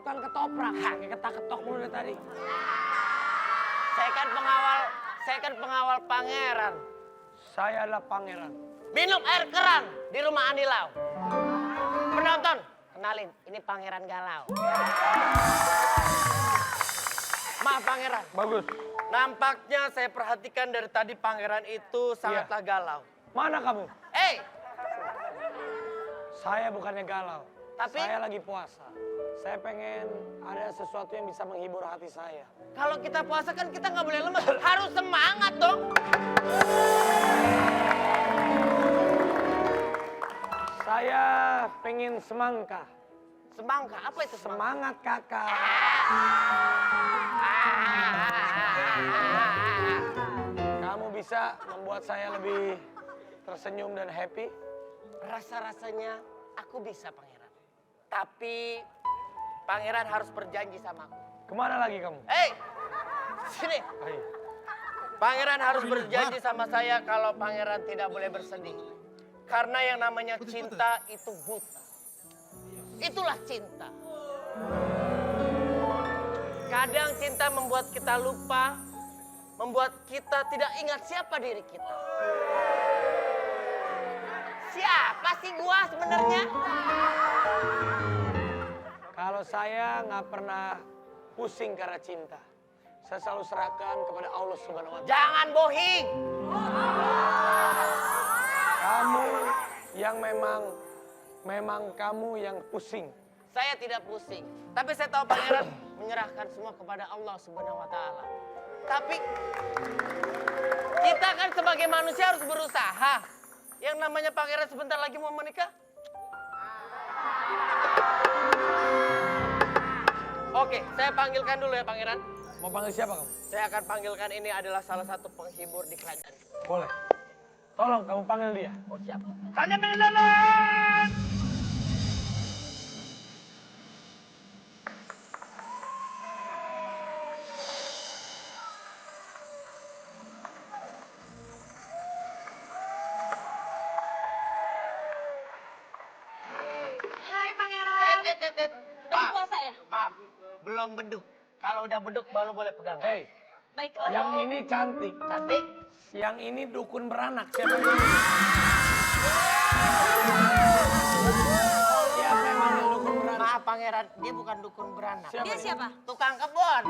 ikutan ketoprak. Kayak ketak-ketok mulu dari tadi. Saya kan pengawal pangeran. Saya adalah pangeran. Minum air keran di rumah Anilau. Penonton, kenalin, ini Pangeran Galau. Maaf pangeran. Bagus. Nampaknya saya perhatikan dari tadi pangeran itu sangatlah galau. Mana kamu? Saya bukannya galau. Tapi saya lagi puasa. Saya pengen ada sesuatu yang bisa menghibur hati saya. Kalau kita puasa kan kita nggak boleh lemes, harus semangat dong. Saya pengen semangka. Semangka? Apa itu semangka? Semangat kakak. Kamu bisa membuat saya lebih tersenyum dan happy? Rasa-rasanya aku bisa pangeran. Tapi pangeran harus berjanji sama aku. Kemana lagi kamu? Sini. Ayo. Pangeran harus berjanji sama saya kalau pangeran tidak boleh bersedih. Karena yang namanya cinta itu buta. Itulah cinta. Kadang cinta membuat kita lupa, membuat kita tidak ingat siapa diri kita. Siapa sih gua sebenarnya? Kalau saya nggak pernah pusing karena cinta. Saya selalu serahkan kepada Allah Subhanahu wa Ta'ala. Jangan bohong. Kamu yang memang kamu yang pusing. Saya tidak pusing, tapi saya tahu pangeran menyerahkan semua kepada Allah Subhanahu wa Ta'ala. Tapi kita kan sebagai manusia harus berusaha. Yang namanya pangeran sebentar lagi mau menikah. Oke, saya panggilkan dulu ya pangeran. Mau panggil siapa kamu? Saya akan panggilkan, ini adalah salah satu penghibur di kerajaan. Boleh. Tolong kamu panggil dia. Oh siap. Tanya Benelan! Hai pangeran. Udah puasa ya? Maaf, belum beduk. Kalau udah beduk baru boleh pegang. Hei, Baiklah. yang ini cantik. Cantik. Yang ini dukun beranak. Siapa ini? Siapa yang manggil dukun beranak? Maaf pangeran, dia bukan dukun beranak. Dia siapa? Tukang kebun.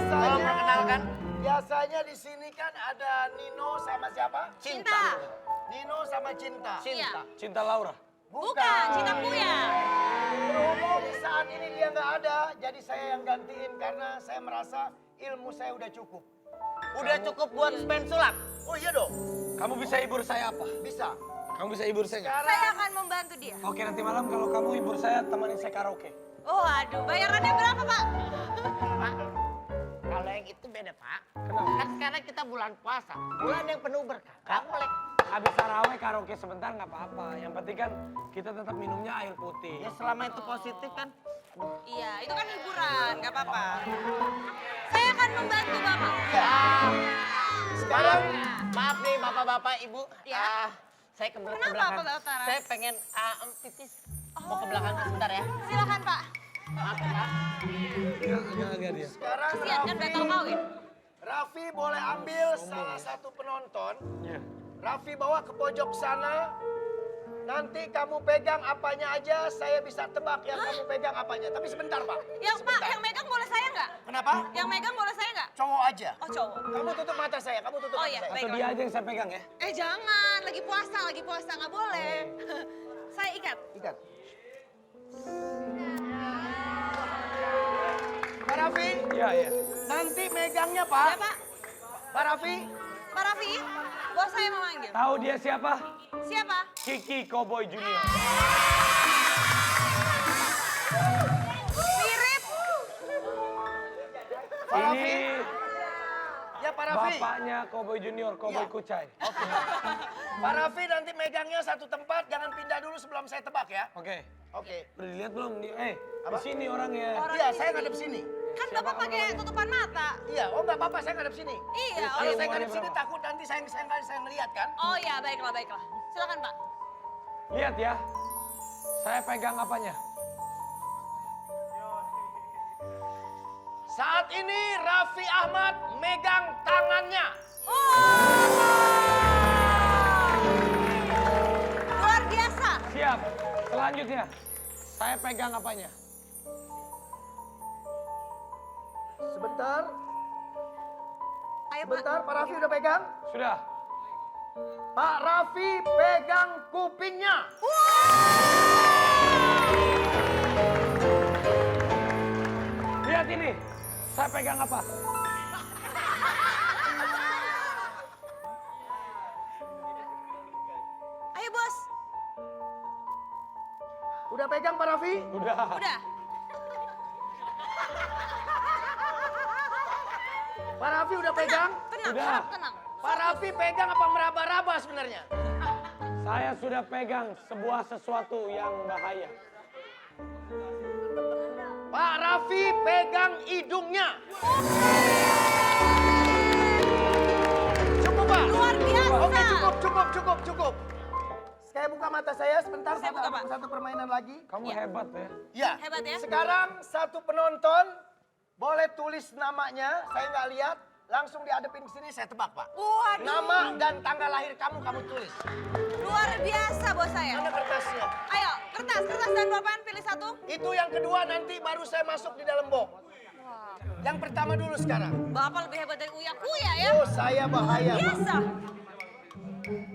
Tolong perkenalkan. Biasanya di sini kan ada Nino sama siapa? Cinta. Nino sama Cinta. Cinta. Cinta Laura. Bukan, Cinta Buya. Berhubung saat ini dia nggak ada, jadi saya yang gantiin karena saya merasa ilmu saya udah cukup. Udah cukup buat spend sulap. Oh iya dong, Kamu bisa hibur saya apa? bisa. Kamu bisa hibur saya nggak? Saya Sekarang akan membantu dia. Oke, nanti malam kalau kamu hibur saya, temanin saya karaoke. Oh aduh, bayarannya berapa pak? Pak, kalau yang itu beda pak. Kenapa? Kan sekarang kita bulan puasa, bulan yang penuh berkah. Nggak boleh. Habis taraweh karaoke sebentar nggak apa-apa. Yang penting kan kita tetap minumnya air putih. Ya selama itu positif kan. Iya, itu kan hiburan, nggak apa-apa. Saya akan membantu bapak. Maaf, maaf nih bapak-bapak, ibu. Ya. Saya ke Kenapa, belakang. Pak Bautara? Saya pengen pipis. Mau ke belakang sebentar ya. Silakan pak. Maaf ya pak. Agak-agak dia. sekarang Kasihan kan batal kawin. Raffi boleh ambil salah satu penonton. Iya. Raffi bawa ke pojok sana. Nanti kamu pegang apanya aja, saya bisa tebak yang kamu pegang apanya. Tapi sebentar Pak. Yang pak, yang megang boleh saya nggak? Kenapa? Yang megang boleh saya nggak? Cowok aja. Oh cowok. Kamu tutup mata saya, kamu tutup Oh, mata iya. saya. Atau dia aja yang saya pegang ya? Jangan, lagi puasa nggak boleh. Saya ikat. Ikat. Pak Raffi, Iya, iya. nanti megangnya Pak. Ya pak, Pak Raffi, Pak Raffi, bos saya memanggil. Tahu dia siapa? Siapa? Kiki Cowboy Junior. Mirip. Pak Raffi. Ini Ya Pak Raffi. bapaknya Cowboy Junior, Cowboy Iya. Kucai. Pak Raffi nanti megangnya satu tempat, jangan pindah dulu sebelum saya tebak ya. Oke. Oke. Udah dilihat belum? Di Apa? sini orangnya. Iya, saya ngadep sini. Kan bapak pakai tutupan mata. Iya, oh nggak apa-apa, saya ngadep sini. Iya. Kalau Iya, saya mau ngadep ada sini berapa? takut nanti saya ngelihat kan. Oh ya, baiklah, baiklah. Silakan pak. Lihat ya. Saya pegang apanya? Saat ini Raffi Ahmad megang tangannya. Luar biasa. Siap. Selanjutnya, saya pegang apanya? Sebentar, Ayo Pak. sebentar. Pak Raffi udah pegang? Sudah. Pak Raffi pegang kupingnya. Lihat ini. Saya pegang apa? Ayo bos. Udah pegang Pak Raffi? Udah. Udah. Pak Raffi udah pegang? Tenang, Udah. harap tenang. Pak Raffi pegang apa meraba-raba sebenarnya? Saya sudah pegang sebuah sesuatu yang bahaya. Pak Raffi pegang hidungnya. Cukup Pak? Luar biasa. Oke cukup. Saya buka mata saya sebentar, Saya buka, Pak. satu permainan lagi. Kamu Ya. hebat ya. Ya. Hebat ya. Sekarang satu penonton boleh tulis namanya, saya nggak lihat, langsung dihadapin ke sini, saya tebak Pak. Waduh. Nama dan tanggal lahir kamu tulis. Luar biasa bos saya. Mana kertasnya? Ayo, kertas dan pulpen pilih satu. Itu yang kedua, nanti baru saya masuk di dalam box. Yang pertama dulu sekarang. Bapak lebih hebat dari Uya ya. Oh, saya bahaya Pak. Biasa.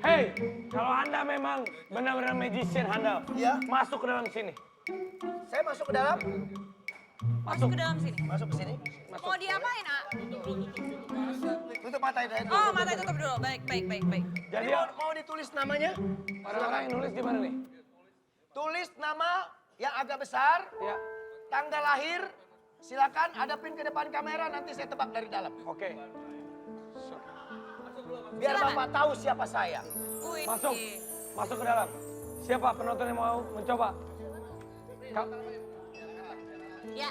Hei, kalau Anda memang benar-benar magician handal, Iya. masuk ke dalam sini. Saya masuk ke dalam, Masuk ke dalam sini. masuk ke sini. Mau diapain, A? Tutup mata saya dulu. Oh, mata tutup dulu. Baik. Jadi Ini mau ditulis namanya? orang-orang yang nulis di mana nih? Tulis nama yang agak besar, Ya, tanggal lahir, silakan hadapin ke depan kamera, nanti saya tebak dari dalam. oke. Biar Silakan. Bapak tahu siapa saya. Wih. Masuk, masuk ke dalam. Siapa penonton yang mau mencoba? Ya.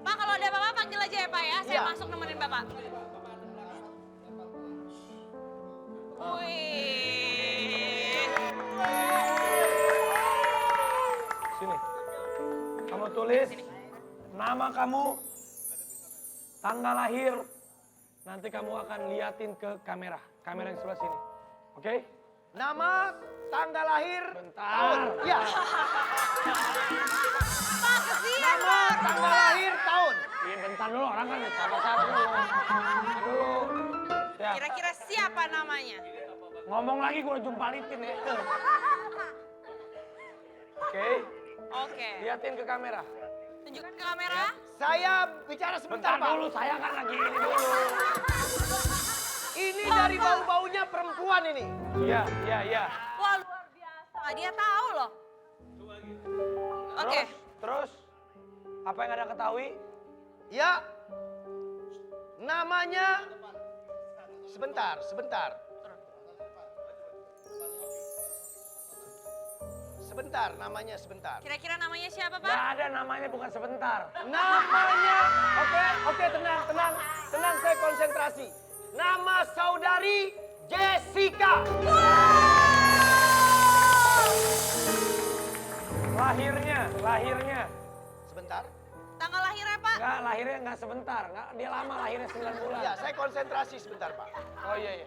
Pak, kalau ada Bapak panggil aja ya, Pak ya. Saya Iya. masuk nemenin Bapak. Wih. Sini. Kamu tulis nama kamu, tanggal lahir. Nanti kamu akan liatin ke kamera yang sebelah sini. Oke? Nama, tanggal lahir, Bentar. ya. Pak, kesian Nama, Pak. tanggal lahir, tahun. Iya, bentar dulu, orang kan sabar-sabar dulu. Dulu. Ya, Kira-kira siapa namanya? ngomong lagi gue jumpalitin ya. Oke, Oke. liatin ke kamera. Tunjukkan ke kamera. Saya bicara sebentar, Bentar Pak. dulu, saya kan lagi ini dulu. Ini dari bau-baunya perempuan ini. Iya. Wah, luar biasa. Dia tahu loh. Oke. Terus, apa yang Anda ketahui? Ya. Namanya, sebentar. Sebentar, namanya sebentar. Kira-kira namanya siapa, Pak? Nggak ada namanya, bukan sebentar. Namanya, oke, tenang, saya konsentrasi. Nama saudari Jessica. Lahirnya. Sebentar. Tanggal lahirnya, Pak? Nggak, lahirnya nggak sebentar. Nggak, dia lama, lahirnya 9 bulan. Ya, saya konsentrasi sebentar, Pak. Oh iya.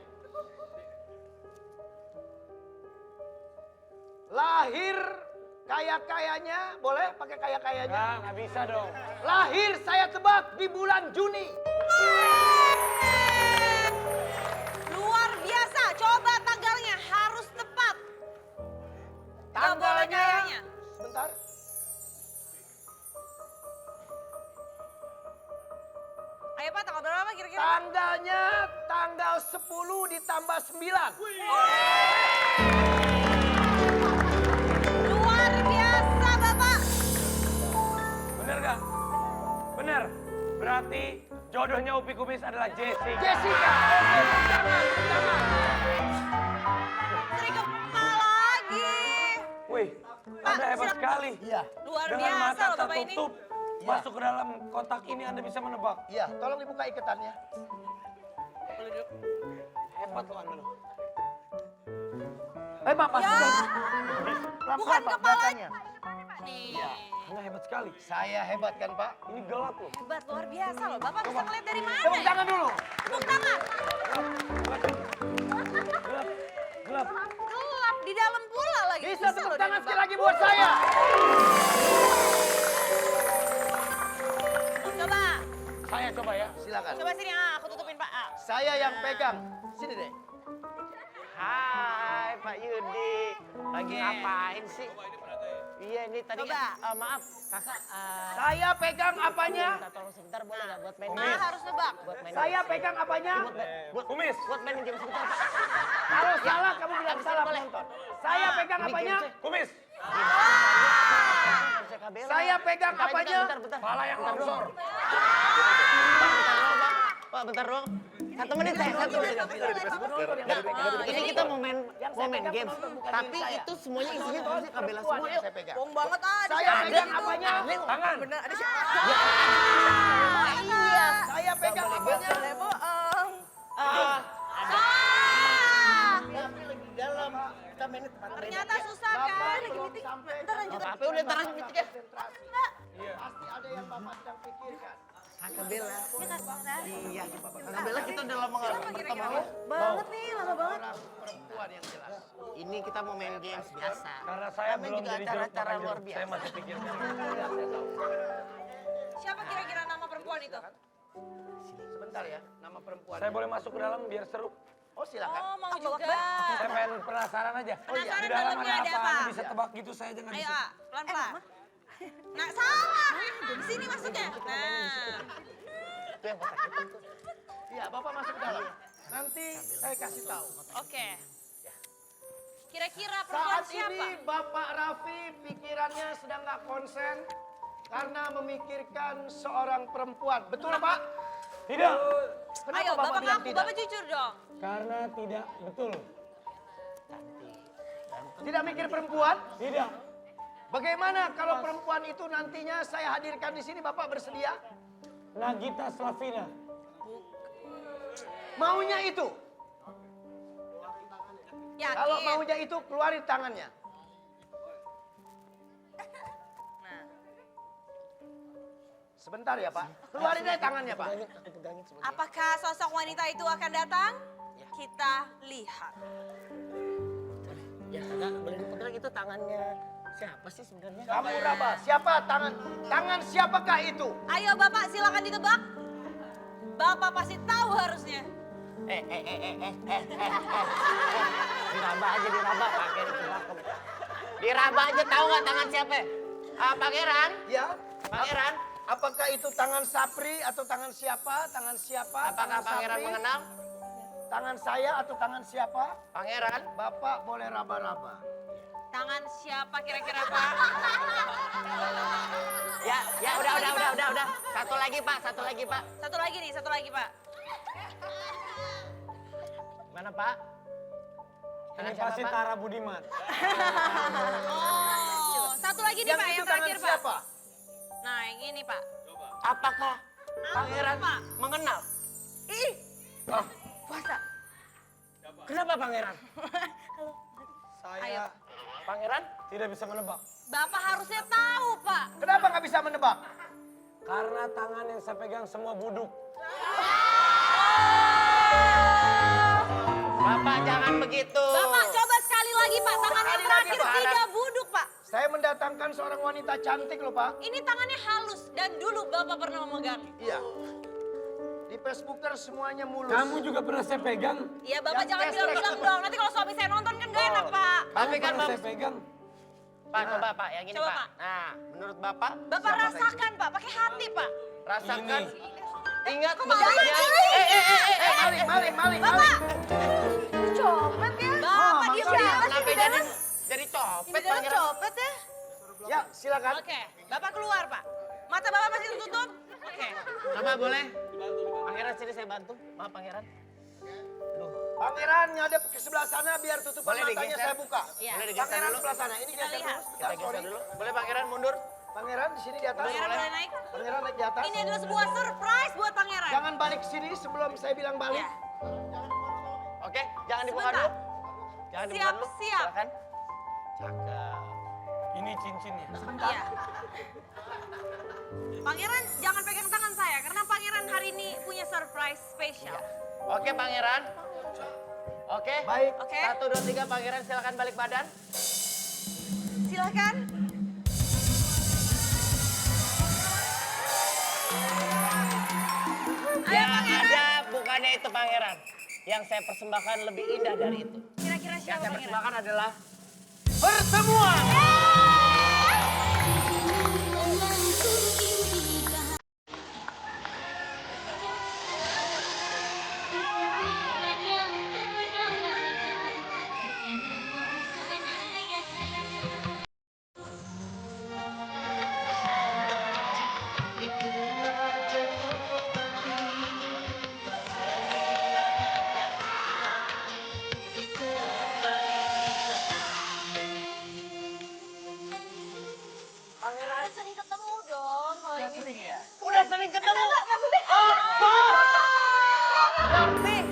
Lahir kaya-kayanya, boleh pakai kaya-kayanya? Nggak bisa dong. Lahir saya tebak di bulan Juni. Luar biasa. Coba tanggalnya harus tepat. Nggak boleh kayaknya. Sebentar. Ayo, Pak, tanggal berapa kira-kira? Tanggalnya tanggal 10 ditambah 9. Luar biasa, Bapak. Bener nggak? Bener. Berarti jodohnya Upi Kumis adalah Jessica. Jessica. Oke, tangan. Seri kepala lagi. Wih, Pak, Anda hebat silakan. sekali. Iya. Luar Dengan biasa mata loh, Bapak ini. tertutup, masuk ke dalam kotak ini Anda bisa menebak. Iya, tolong dibuka ikatannya. Boleh duduk. Hebat loh Anda loh. Pak, Ya. pelan-pelan, Bukan Pak, kepala. belakangnya. nih. Anda hebat sekali. Saya hebat kan Pak? Ini gelap loh. Hebat, luar biasa loh. Bapak bisa ngeliat dari mana Tepuk ya? tangan dulu. Tepuk tangan. Gelap. Gelap. Gelap, di dalam pula lagi. Bisa tepuk loh tangan dia sekali nebak. lagi buat saya. Coba, Saya coba ya. Silakan. coba sini. Aku tutupin Pak. Saya yang pegang. Sini deh. Hai Pak Yudi, lagi Oke. ngapain sih? Iya ini tadi Coba. maaf kakak. Saya pegang apanya? Minta tolong sebentar boleh nggak buat main Pak game? harus nebak. Buat main Saya pegang apanya? Kumis. buat main game sebentar Pak. Kalau salah kamu bilang salah boleh. penonton. Saya pegang Ini apanya? game Kumis. Harusnya kabel. Saya pegang Bentar, apanya? Bentar. Pala yang Bentar longsor. doang. Bentar doang, Pak. Pak, bentar dong. 1 menit saya, 1 menit. Ini kita mau main game. Tapi itu semuanya isinya harusnya kabel semua. Yuk. Saya pegang. Bohong banget ada Saya siapa pegang itu? apanya? Tangan. Bener, ada siapa? Iya. Saya pegang apanya? Boleh bohong. Ah, Salah. tapi lagi dalam. Kita main di tempat lain. Ternyata susah kan? Lagi meeting. Ntar lanjut. Apa udah ntar aja meeting ya. Konsentrasi. Pasti ada yang Bapak sedang pikirkan. Kabel. Ya kan, Sarah? Iya, kabel kita udah lama nggak Siapa bertemu. kira-kira? Banget nih, lama banget. Orang perempuan yang jelas. Ini kita mau main games biasa. Karena saya Kami belum juga jadi jeruk acara-acara makan luar jeruk. biasa. Saya masih pikirkan. Siapa kira-kira nama perempuan itu? Sebentar ya, nama perempuan. Saya boleh masuk ke dalam biar seru. Oh silakan. Oh, mau juga. Saya pengen penasaran aja. Penasaran Di dalam dalamnya ada ada apa? apa? Anda bisa tebak gitu saya jangan Ayo, bisa. pelan-pelan. Nah, salah. Di sini masuknya. Nah, Itu yang kotak hitam tuh. Iya, Bapak masuk ke dalam. Nanti saya kasih tahu. oke. Kira-kira perempuan Saat siapa? ini Bapak Raffi pikirannya sedang nggak konsen karena memikirkan seorang perempuan. Betul Pak? Tidak. Kenapa Ayo, Bapak bilang ngaku, tidak? Bapak jujur dong. Karena tidak betul. Tidak mikir perempuan? Tidak. Bagaimana kalau perempuan itu nantinya saya hadirkan di sini, Bapak bersedia? Nagita Slavina. Maunya itu. Yakin? Kalau maunya itu keluarin tangannya. Nah, Sebentar ya Pak. Keluarin deh tangannya Pak. Aku pegangin sebentar. apakah sosok wanita itu akan datang? Kita lihat. Ya kakak boleh dipegang itu tangannya. Siapa sih sebenarnya? Kamu Raba, siapa tangan siapakah itu? Ayo Bapak, silakan ditebak. Bapak pasti tahu harusnya. Diraba aja diraba pakai ditebak. Diraba aja tahu nggak tangan siapa? Pangeran? Ya. Pangeran? Apakah itu tangan Sapri atau tangan siapa? Tangan siapa? Apakah Tangan pangeran Sapri? mengenal? Tangan saya atau tangan siapa? Pangeran? Bapak boleh raba-raba. Tangan siapa kira-kira Pak? Ya udah. Satu lagi Pak. Satu lagi Pak. Mana Pak? Ini Tangan siapa, pasti Pak? Tara Budiman. Oh, satu lagi nih Yang Pak, itu yang tangan terakhir Pak. siapa? Nah, yang ini Pak. Apakah pangeran Pak? mengenal? Ih, Oh, puasa. kenapa pangeran? Saya Ayo. Pangeran? tidak bisa menebak. Bapak harusnya tahu Pak. Kenapa nggak bisa menebak? Karena tangan yang saya pegang semua buduk. Bapak jangan begitu. Bapak coba sekali lagi Pak, tangan yang Sekali lagi, terakhir Pak. tidak buduk Pak. Saya mendatangkan seorang wanita cantik loh Pak. Ini tangannya halus dan dulu Bapak pernah memegang. Iya. Di Facebooker semuanya mulus. Kamu juga pernah saya pegang. Iya Bapak Yang jangan tes bilang-bilang dong, nanti kalau suami saya nonton kan gak enak Pak. Tapi kan Pernah Bapak, saya pegang. Pak coba Pak, yang ini Coba, Pak. Pak. Nah, menurut Bapak, Bapak rasakan Pak, pakai hati Pak. rasakan. Ini. Ingat Kok bentuknya. Maling. Bapak. Copet ya? Bapak dia makanya. siapa sih Kenapa di dalam? jadi copet Di dalam pangeran? copet ya? Ya silakan. Oke, Bapak keluar Pak. Mata Bapak masih tertutup? Oke. Coba boleh? Pangeran sini saya bantu. Maaf Pangeran. Aduh, Pangeran ngadep ke sebelah sana biar tutupan Boleh matanya digeser? saya buka. Iya. Boleh digeser Pangeran dulu? sebelah sana. Ini Kita geser lihat. dulu. Kita Sorry. geser dulu. Boleh Pangeran mundur? Pangeran di sini di atas. Pangeran boleh naik? Pangeran naik di atas. Ini adalah sebuah surprise buat Pangeran. Jangan balik ke sini sebelum saya bilang balik. Ya. Oke, jangan dibuka Sebentar. dulu. Jangan dibuka dulu. Siap. Silakan. Cakep. Ini Ini cincinnya. Iya. Pangeran jangan pegang tangan saya karena pangeran hari ini punya surprise spesial. Oke, Pangeran. Oke. Baik. Oke. 1, 2, 3, Pangeran silakan balik badan. Silakan. Ayo Yang pangeran. ada bukannya itu Pangeran. Yang saya persembahkan lebih indah dari itu. Kira-kira Yang siapa saya pangeran? persembahkan adalah pertemuan. Pangeran sering ketemu dong kalau gini. Udah sering ketemu.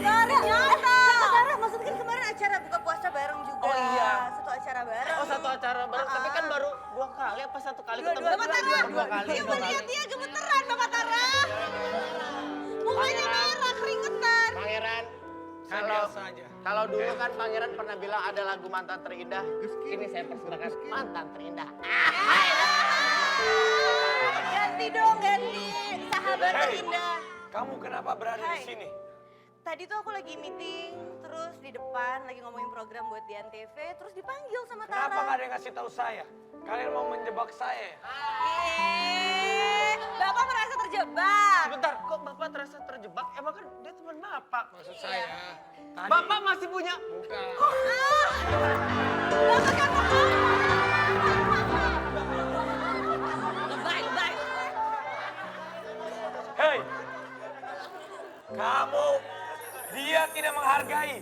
Ternyata. Sebentar, maksudnya kan kemarin acara buka puasa bareng juga. Oh iya. Satu acara bareng. Oh, satu acara bareng, tapi kan baru 2 kali apa 1 kali ketemu? Bapak Tara. Dua kali. Coba lihat dia gemeteran Bapak Tara. Mukanya merah, keringetan. Pangeran, Saya kalau biasa aja. kalau dulu kan Pangeran pernah bilang ada lagu mantan terindah. Ini saya persembahkan mantan terindah. Ganti dong, ganti. Sahabat Hey. terindah. Kamu kenapa berada di Hai. sini? Tadi tuh aku lagi meeting, terus di depan lagi ngomongin program buat di Antv, terus dipanggil sama Tara. Kenapa nggak ada yang ngasih tahu saya? Kalian mau menjebak saya? Bapak merasa terjebak. Sebentar, kok Bapak terasa terjebak? Emang kan dia teman Bapak. Maksud saya, tadi Bapak masih punya. bukan. Bapak kan lebay, lebay. Hei, kamu, dia tidak menghargai.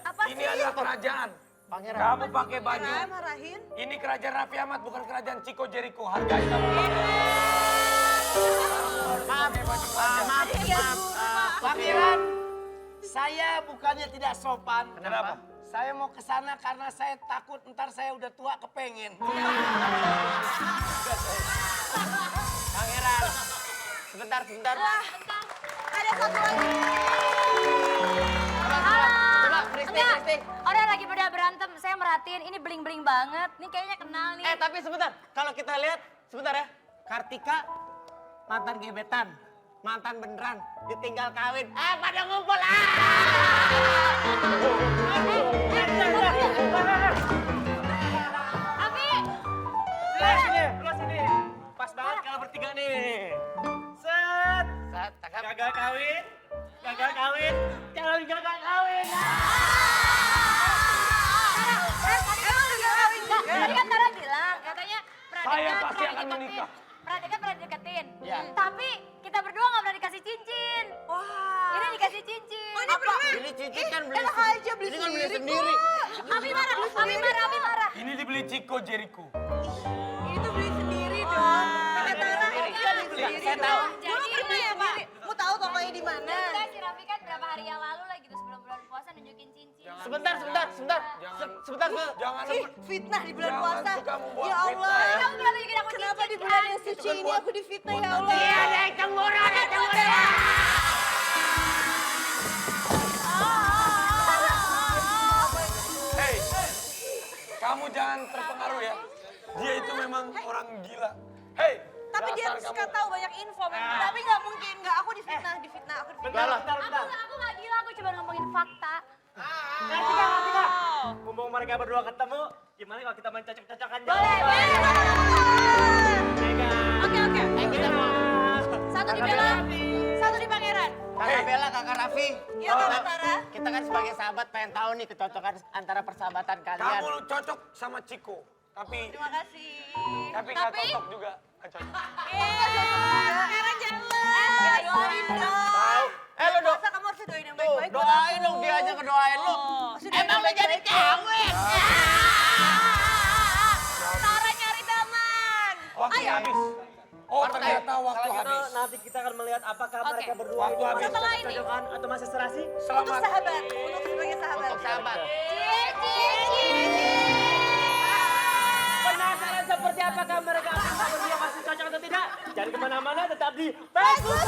Apa Ini sih? adalah kerajaan. Pangeran. Kamu pakai baju. Marahin, marahin. Ini kerajaan Raffi Ahmad, bukan kerajaan Chico Jericho. Hargai kamu. Pangeran, saya bukannya tidak sopan. Kenapa? Saya mau ke sana karena saya takut ntar saya udah tua kepengen. Pangeran. Sebentar, sebentar. Wah, ada satu lagi. Coba, Kristi, Kristi. Orang lagi pada berantem, saya merhatiin ini beling-beling banget. Ini kayaknya kenal nih. Tapi sebentar. Kalau kita lihat, sebentar ya. Kartika, mantan gebetan. Mantan beneran, ditinggal kawin. Pada ngumpul. Abi, Sini. Pas banget kalau bertiga nih. Set. Cakep. Gagal kawin. Calon gagal kawin. tadi kan Tara bilang, katanya Saya pasti akan menikah. Pradika pernah deketin. Ya. Tapi kita berdua nggak pernah dikasih cincin. Wah. Ini dikasih cincin. Oh, ini pernah. Ini cincin kan beli Enak aja beli ini kan beli sendiri sendiri. Abi marah, Abi marah, Abi marah. Ini dibeli Chico Jericho. Ini tuh beli sendiri dong. Kata Tara, sendiri. iya beli sendiri Saya tahu. dong. Dulu pernah ya Pak? Mau tahu tokonya di mana? Enggak, si Raffi kan berapa hari yang lalu lah gitu sebelum bulan puasa nunjukin cincin. Sebentar. Jangan. Sebentar. Jangan. Ih, fitnah di bulan Jangan puasa. suka membuat Ya fitnah Allah. ya. Kamu kenapa bikin aku Kenapa cincin, di bulan yang kan? suci ini aku difitnah ya Allah? Ada yang cemburu, ada yang cemburu. Hei, kamu jangan terpengaruh ya. Dia itu memang orang gila. Hei, Tapi dia dasar suka kamu. tahu banyak info. Tapi nggak mungkin, nggak aku difitnah, aku difitnah. Aku nggak gila, aku cuma ngomongin fakta. Kartika. Mumpung mereka berdua ketemu, gimana kalau kita main cocok-cocokan jalan? Boleh. Oke. Kita mau. Satu di Bella, satu di Pangeran. Kakak Bella, Kakak Raffi. Iya, Kakak Tara. Kita kan sebagai sahabat pengen tahu nih kecocokan antara persahabatan kalian. Kamu cocok sama Chico, tapi Terima kasih. nggak cocok juga. Nggak cocok. Pangeran jelas. Doain dong. Lu dong. Masa kamu harus doain yang Tuh, baik-baik buat doain aku. dong dia aja ngedoain lu. Emang udah jadi kawin. Tara nyari teman. Waktu habis. Oh, ternyata waktu Kalau gitu habis. nanti kita akan melihat apakah Oke. mereka berdua Waktu habis. Setelah ini. cocokan atau masih serasi. Untuk Selamat. sahabat, untuk sebagai sahabat. Untuk sahabat. Cincin. Penasaran Seperti apakah mereka berdua masih cocok atau tidak? Jangan kemana-mana, tetap di Facebook.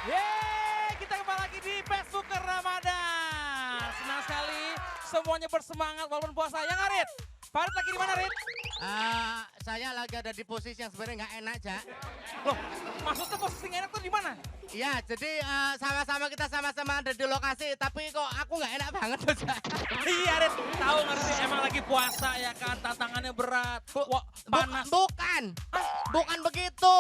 Yeay, kita kembali lagi di Facebook Ramadan. Senang sekali semuanya bersemangat walaupun puasa. Ya nggak, Rit? Farid lagi di mana, Rit? Saya lagi ada di posisi yang sebenarnya nggak enak, Cak. Loh, maksudnya posisi nggak enak tuh di mana? Iya, jadi kita sama-sama ada di lokasi, tapi kok aku nggak enak banget tuh, Cak. Iya, Rit. Tahu ngerti, emang lagi puasa ya kan, tantangannya berat. Wah, panas. Bukan begitu.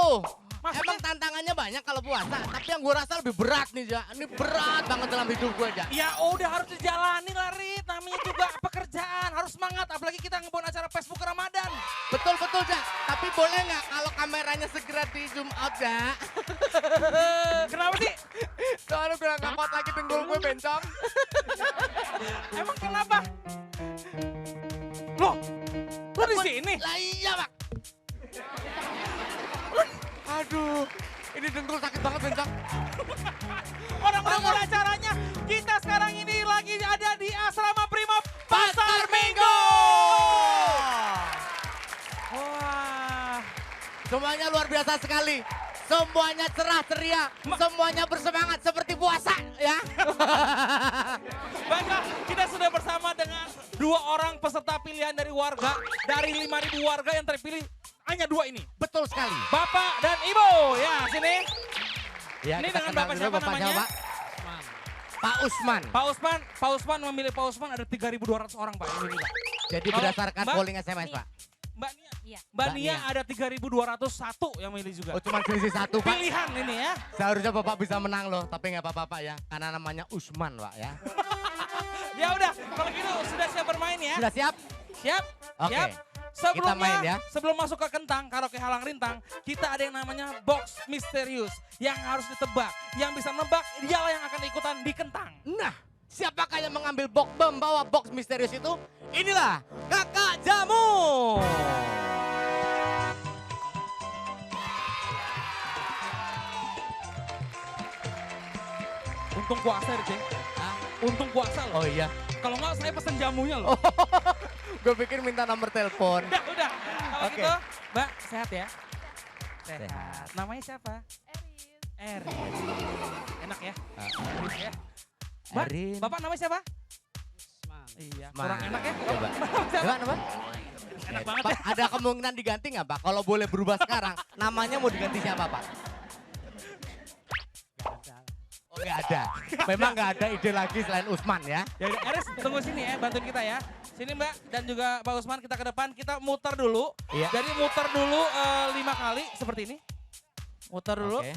Maksudnya? Emang tantangannya banyak kalau puasa, tapi yang gue rasa lebih berat nih, Cak. Ini berat banget dalam hidup gue, Cak. Ya udah harus dijalani lah, Rit. Namanya juga pekerjaan, harus semangat. Apalagi kita ngebawa acara Facebook Ramadan. Betul, Cak. Tapi boleh nggak kalau kameranya segera di zoom out, Cak? Kenapa sih? Soalnya gue nggak kuat lagi tenggul gue bencong. Emang kenapa? Loh, lu di sini? Lah iya, Pak. Aduh, ini dengkul sakit banget, bencong. Orang-orang mulai acaranya, kita sekarang ini lagi ada di Asrama Primob Pasar Minggu. Wah, Semuanya luar biasa sekali. Semuanya cerah ceria, semuanya bersemangat seperti puasa, ya. baiklah, kita sudah bersama dengan 2 orang peserta pilihan dari warga. Dari 5.000 warga yang terpilih, hanya 2 ini. Betul sekali. Bapak dan Ibu, ya sini. Ya, Ini kita dengan kenal Bapak dulu, siapa namanya? Pak? Pak Usman. Pak Usman memilih Pak Usman ada 3.200 orang, Pak. Ini, Pak. Jadi Kalau berdasarkan Mbak- polling SMS, Pak. Mbak Nia, Iya. Mbak Nia ada 3.201 yang milih juga. Oh, cuma selisih 1, Pak. Pilihan ini ya. Seharusnya Bapak bisa menang loh, tapi nggak apa-apa, Pak, ya. Karena namanya Usman, Pak, ya. Ya udah, kalau gitu sudah siap bermain ya? Sudah siap? Siap? Oke. Siap? Sebelumnya, Kita main ya. sebelum masuk ke kentang, karaoke halang rintang, kita ada yang namanya box misterius yang harus ditebak. Yang bisa nebak, dialah yang akan ikutan di kentang. Nah, siapakah yang mengambil membawa box misterius itu? Inilah Kakak Jamu. Untung puasa ya, Ceng. Untung puasa loh. Oh iya, Kalau nggak saya pesen jamunya loh. gue pikir minta nomor telepon. Udah. Kalau Oke. gitu, Mbak, sehat ya? Sehat. Namanya siapa? Erin. Enak ya? Erin ya. Mbak, Erin. Bapak namanya siapa? Iya, kurang enak ya? Coba. Coba, apa? Enak banget Pak, ya? ada kemungkinan diganti nggak, Pak? Kalau boleh berubah sekarang, namanya mau diganti siapa, Pak? Oh, nggak ada. Memang nggak ada ide lagi selain Usman, ya? Ya udah, Eris tunggu sini ya, bantuin kita ya. Sini Mbak dan juga Pak Usman, kita ke depan, kita muter dulu. Iya. Jadi muter dulu 5 kali seperti ini. Muter dulu Oke.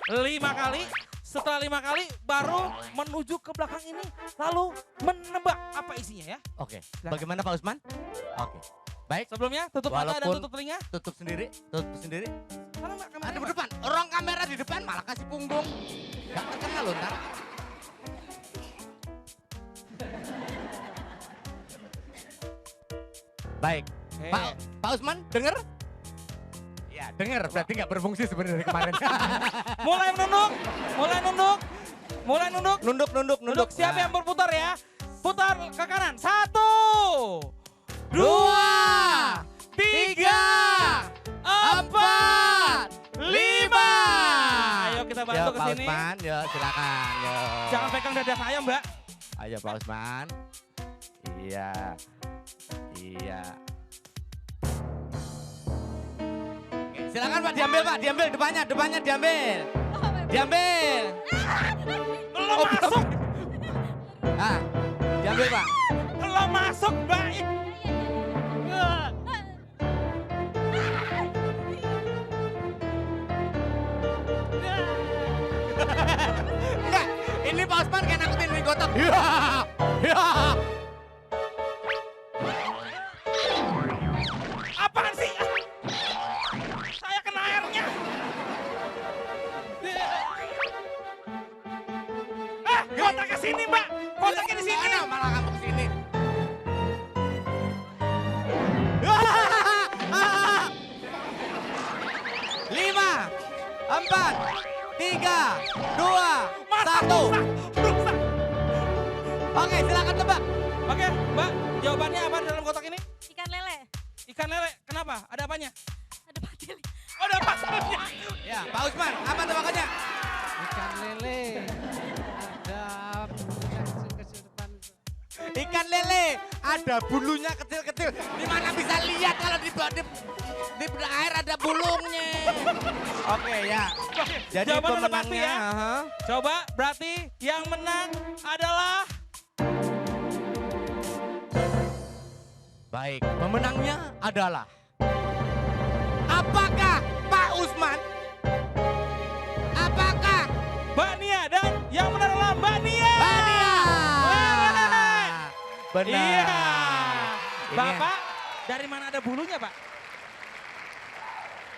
5 kali. Setelah 5 kali baru menuju ke belakang ini. Lalu menebak apa isinya ya. Oke. Bagaimana Pak Usman? Oke. Baik. Sebelumnya tutup mata dan Walaupun tutup telinga. Tutup sendiri, tutup sendiri. Sana Mbak, kameranya, Ada Mbak. depan, orang kamera di depan malah kasih punggung. Gak terkenal loh ntar. Baik, Oke. Pak Usman denger? Ya denger, berarti nggak berfungsi sebenarnya dari kemarin. Mulai menunduk, mulai nunduk, mulai nunduk. Nunduk. Siapa yang berputar ya? Putar ke kanan. 1, 2, 3, 4, 5. Ayo kita bantu Yo, ke Pak sini. Usman, yo silakan, yo. Jangan pegang dada saya, Mbak. Ayo Pak Usman. Iya. Oke, silakan Pak, diambil depannya diambil. Diambil. Belum masuk, Ah, diambil Pak. belum masuk, Mbak. Enggak, ini Pak Usman kayak nakutin ini gotok. Ya. Apaan sih? Saya kena airnya. Kotak ke sini, Mbak. Kotaknya di sini. Mana malah kamu kesini. 5, 4, 3, 2, 1. Rusak. Oke, silakan tebak. Oke, Mbak, jawabannya apa dalam kotak ini? Ikan lele. Ikan lele, kenapa? Ada apanya? Ada patil. Oh, ada patilnya. Ya, Pak Usman, apa tebakannya? Ikan lele. Ada Ikan lele, ada bulunya kecil-kecil. Di mana bisa lihat kalau di air ada bulungnya. Oke ya. Jadi Jawaban udah pasti pemenangnya, ya. Coba, berarti yang menang adalah... baik, pemenangnya adalah apakah Pak Usman? Apakah Mbak Nia, dan yang benar adalah Mbak Nia. Mbak Nia? Benar. Iya. Ini Bapak, dari mana ada bulunya, Pak?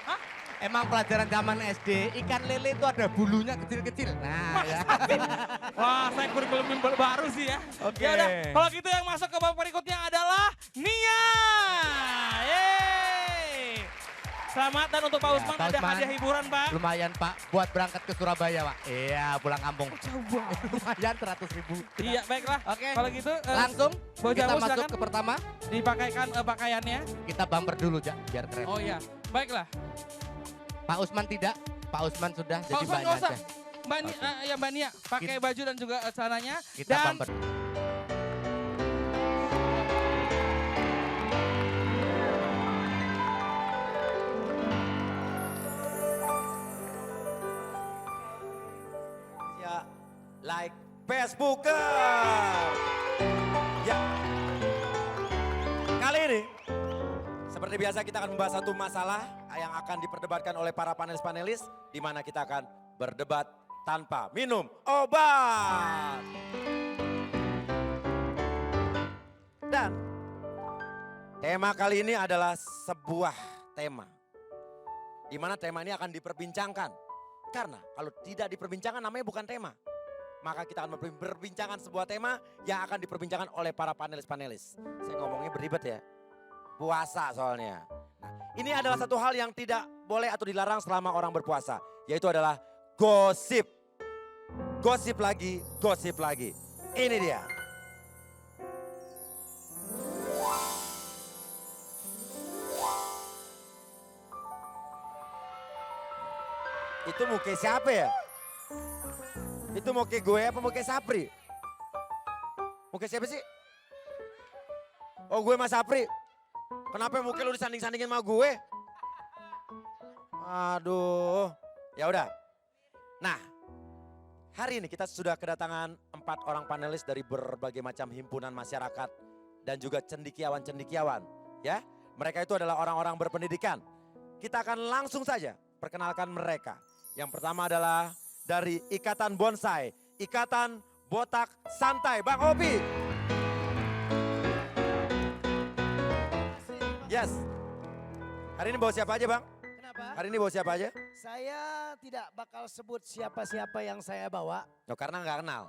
Hah? emang pelajaran zaman SD, ikan lele itu ada bulunya kecil-kecil. Nah, ya. Wah, saya kurikulum baru sih ya. Oke. Ya udah, kalau gitu yang masuk ke babak berikutnya adalah Nia. Yeay. Selamat, dan untuk Pak Ya, Usman Pak ada Usman. hadiah hiburan, Pak. Lumayan Pak, buat berangkat ke Surabaya Pak. Iya, pulang kampung. Coba. Lumayan 100.000. Iya, baiklah. Oke. Kalau gitu Langsung Bos kita Jamu, masuk silakan ke pertama. dipakaikan pakaiannya. Kita bumper dulu, Jak, biar keren. Oh iya, baiklah. Pak Usman tidak, Pak Usman sudah, Pak jadi Usman banyak nggak usah. aja. Mbak Nia, Oke. ya Mbak Nia, pakai baju dan juga celananya. Kita Dan bumper. Ya, like Facebooker. Ya. Kali ini, seperti biasa kita akan membahas satu masalah yang akan diperdebatkan oleh para panelis-panelis, di mana kita akan berdebat tanpa minum obat. Dan tema kali ini adalah sebuah tema, di mana tema ini akan diperbincangkan. Karena kalau tidak diperbincangkan namanya bukan tema. Maka kita akan berbincangkan sebuah tema yang akan diperbincangkan oleh para panelis-panelis. Saya ngomongnya beribet ya. Puasa soalnya. Nah, ini adalah satu hal yang tidak boleh atau dilarang selama orang berpuasa. Yaitu adalah gosip. Gosip lagi, gosip lagi. Ini dia. Itu muka siapa ya? Itu muka gue apa muka Sapri? Muka siapa sih? Oh gue Mas Sapri. Kenapa muka lu disanding-sandingin sama gue? Aduh. Ya udah. Nah, hari ini kita sudah kedatangan 4 orang panelis dari berbagai macam himpunan masyarakat dan juga cendikiawan-cendikiawan, ya. Mereka itu adalah orang-orang berpendidikan. Kita akan langsung saja perkenalkan mereka. Yang pertama adalah dari Ikatan Bonsai, Ikatan Botak Santai, Bang Obi. Yes. Hari ini bawa siapa aja, Bang? Kenapa? Hari ini bawa siapa aja? Saya tidak bakal sebut siapa-siapa yang saya bawa. Oh, karena nggak kenal.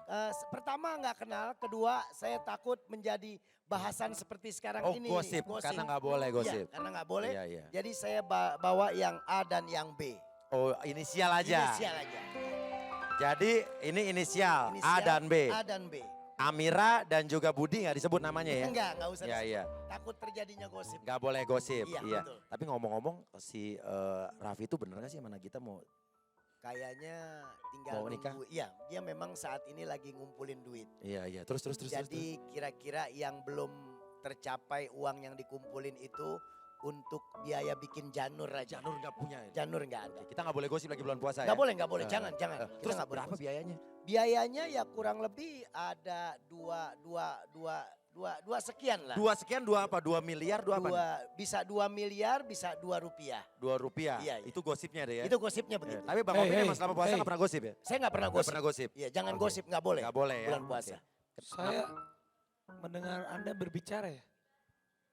Pertama nggak kenal, kedua saya takut menjadi bahasan seperti sekarang Oh, ini. gosip, karena nggak boleh gosip. Iya, karena nggak boleh. Iya, iya. Jadi saya bawa yang A dan yang B. Oh, inisial aja. Inisial aja. Jadi ini inisial, A Inisial dan B. A dan B. Amira dan juga Budi nggak disebut namanya ya? Enggak usah. Iya, disebut. iya. Takut terjadinya gosip. Nggak boleh gosip. Iya, Iya. betul. Tapi ngomong-ngomong si Raffi itu bener gak sih sama Nagita mau Kayaknya tinggal Mau nikah? nunggu. Iya, dia memang saat ini lagi ngumpulin duit. Iya, iya. Terus. Jadi kira-kira yang belum tercapai uang yang dikumpulin itu untuk biaya bikin janur aja. Janur nggak punya ya? Janur nggak ada. Kita nggak boleh gosip lagi bulan puasa Nggak ya? boleh. Eh, Jangan. Kita Terus nggak boleh berapa gosip. biayanya? Biayanya ya kurang lebih ada dua sekian lah. 2 sekian, 2 apa? 2 miliar, 2 apa? Bisa 2 miliar, bisa 2 rupiah. 2 rupiah. Iya, iya. Itu gosipnya deh ya? Itu gosipnya begitu. Tapi Bang Obi memang selama puasa nggak pernah gosip ya? Saya nggak pernah Nggak gosip. pernah gosip? Iya, jangan Oke. gosip, nggak boleh. Nggak boleh ya? Bulan puasa. Saya mendengar Anda berbicara ya.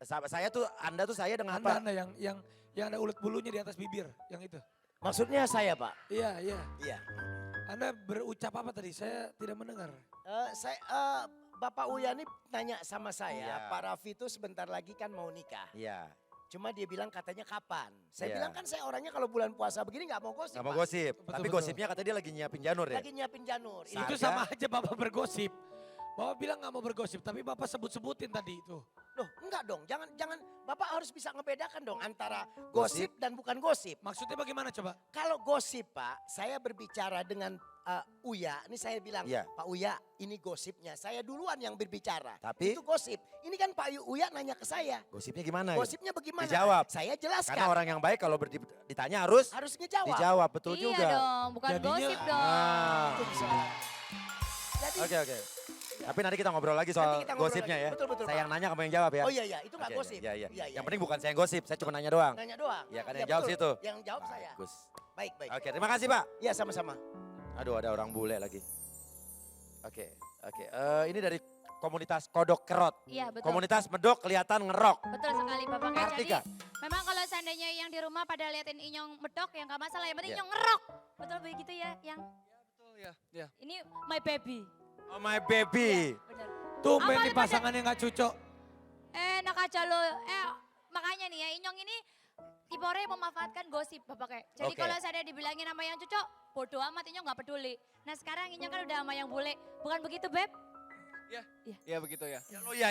Saya tuh, Anda tuh saya dengan apa? Anda yang ada ulet bulunya di atas bibir, yang itu. Maksudnya saya, Pak. Iya. Iya. Anda berucap apa tadi? Saya tidak mendengar. Bapak Uyani nanya sama saya, Iya. Pak Raffi itu sebentar lagi kan mau nikah. Iya. Cuma dia bilang katanya kapan. Saya Iya. bilang kan saya orangnya kalau bulan puasa begini nggak mau gosip. Nggak mau Pak. gosip. Betul, Tapi betul. gosipnya katanya dia lagi nyiapin janur ya? Lagi nyiapin janur. Saat- Itu Ada. sama aja Bapak bergosip. Bapak bilang nggak mau bergosip, tapi Bapak sebut-sebutin tadi itu. Loh, enggak dong. Jangan Bapak harus bisa ngebedakan dong antara gosip dan bukan gosip. Maksudnya bagaimana coba? Kalau gosip, Pak, saya berbicara dengan Uya. Ini saya bilang, Iya. Pak Uya, ini gosipnya. Saya duluan yang berbicara. Tapi? Itu gosip. Ini kan Pak Uya nanya ke saya. Gosipnya gimana? Gosipnya bagaimana? Dijawab. Saya jelaskan. Karena orang yang baik kalau ditanya harus ngejawab. dijawab, betul Iya juga. dong, bukan Jadinya- gosip dong. Ah. Itu bisa. Jadi, Oke. Tapi nanti kita ngobrol lagi soal Nanti kita ngobrol gosipnya lagi. ya. Betul, Saya Pak. yang nanya, kamu yang jawab ya. Oh iya, itu nggak Oke, gosip. Iya. Iya, Yang penting bukan saya yang gosip, saya cuma nanya doang. Nanya doang. Iya kan, Iya, yang jawab betul. situ. Yang jawab saya. Bagus. Baik. Oke, terima kasih Pak. Iya, sama-sama. Aduh, ada orang bule lagi. Oke. Ini dari komunitas Kodok Kerot. Iya betul. Komunitas Medok kelihatan ngerok. Betul sekali Bapak. Jadi Kartika. memang kalau seandainya yang di rumah pada liatin Inyong medok ya nggak masalah. Yang penting Iya. Inyong ngerok. Betul begitu ya yang. Betul ya. Ini my baby. Oh my baby. Bener. Tumben Awalnya nih pasangannya nggak cocok. Enak aja lo. Makanya nih ya Inyong ini Tipore memanfaatkan gosip Bapak kayak. Jadi Oke. kalau saya dibilangin sama yang cocok, bodo amat Inyong nggak peduli. Nah sekarang Inyong kan udah sama yang bule. Bukan begitu Beb? Iya begitu ya. Ya lo iya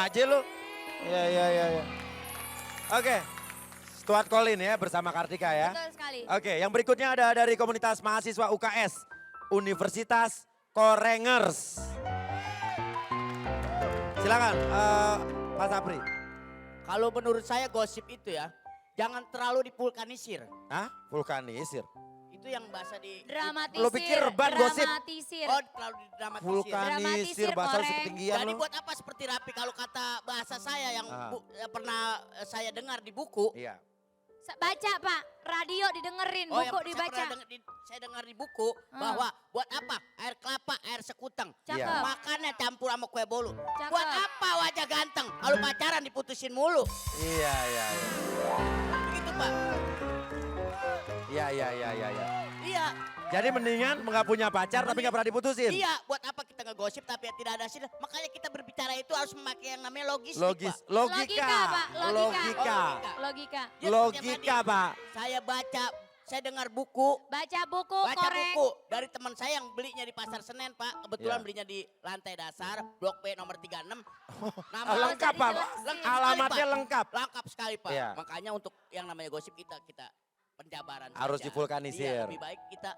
aja lo. Iya. Oke. Stuart Colin ya bersama Kartika ya. Betul sekali. Oke, yang berikutnya ada dari komunitas mahasiswa UKS Universitas Korengers. Silakan, Pak Sapri. Kalau menurut saya gosip itu ya, jangan terlalu dipulkanisir. Hah? Vulkanisir. Itu yang bahasa di... Dramatisir. Lo pikir reban gosip? Dramatisir. Oh, terlalu didramatisir. Vulkanisir, bahasa koreng. seketinggian Jadi lo. buat apa seperti Rapi kalau kata bahasa saya yang Ah. pernah saya dengar di buku. Iya. Baca Pak, radio didengerin, Oh, yang buku saya dibaca. pernah saya dengar di buku bahwa buat apa air kelapa, air sekuteng. Cakep. Iya. Makannya campur sama kue bolu. Cakep. Buat apa wajah ganteng kalau pacaran diputusin mulu. Iya. Begitu Pak. Iya. Iya, Jadi mendingan nggak punya pacar tapi nggak pernah diputusin. iya. Buat apa kita ngegosip tapi tidak ada hasil. Makanya kita berbicara itu harus memakai yang namanya logistik Logis, Pak. logika. Pak, logika. Logika. Logika. Ya, Logika, seperti yang Pak. tadi Saya baca, saya dengar buku. Baca buku, Baca korek. buku dari teman saya yang belinya di Pasar Senen, Pak. Kebetulan Iya. belinya di lantai dasar, Blok B nomor 36. Nama Lengkap, Pak. dijelasin. Alamatnya lengkap. Lengkap sekali, Pak. Iya. Makanya untuk yang namanya gosip kita penjabaran Harus saja. divulkanisir. Iya, lebih baik kita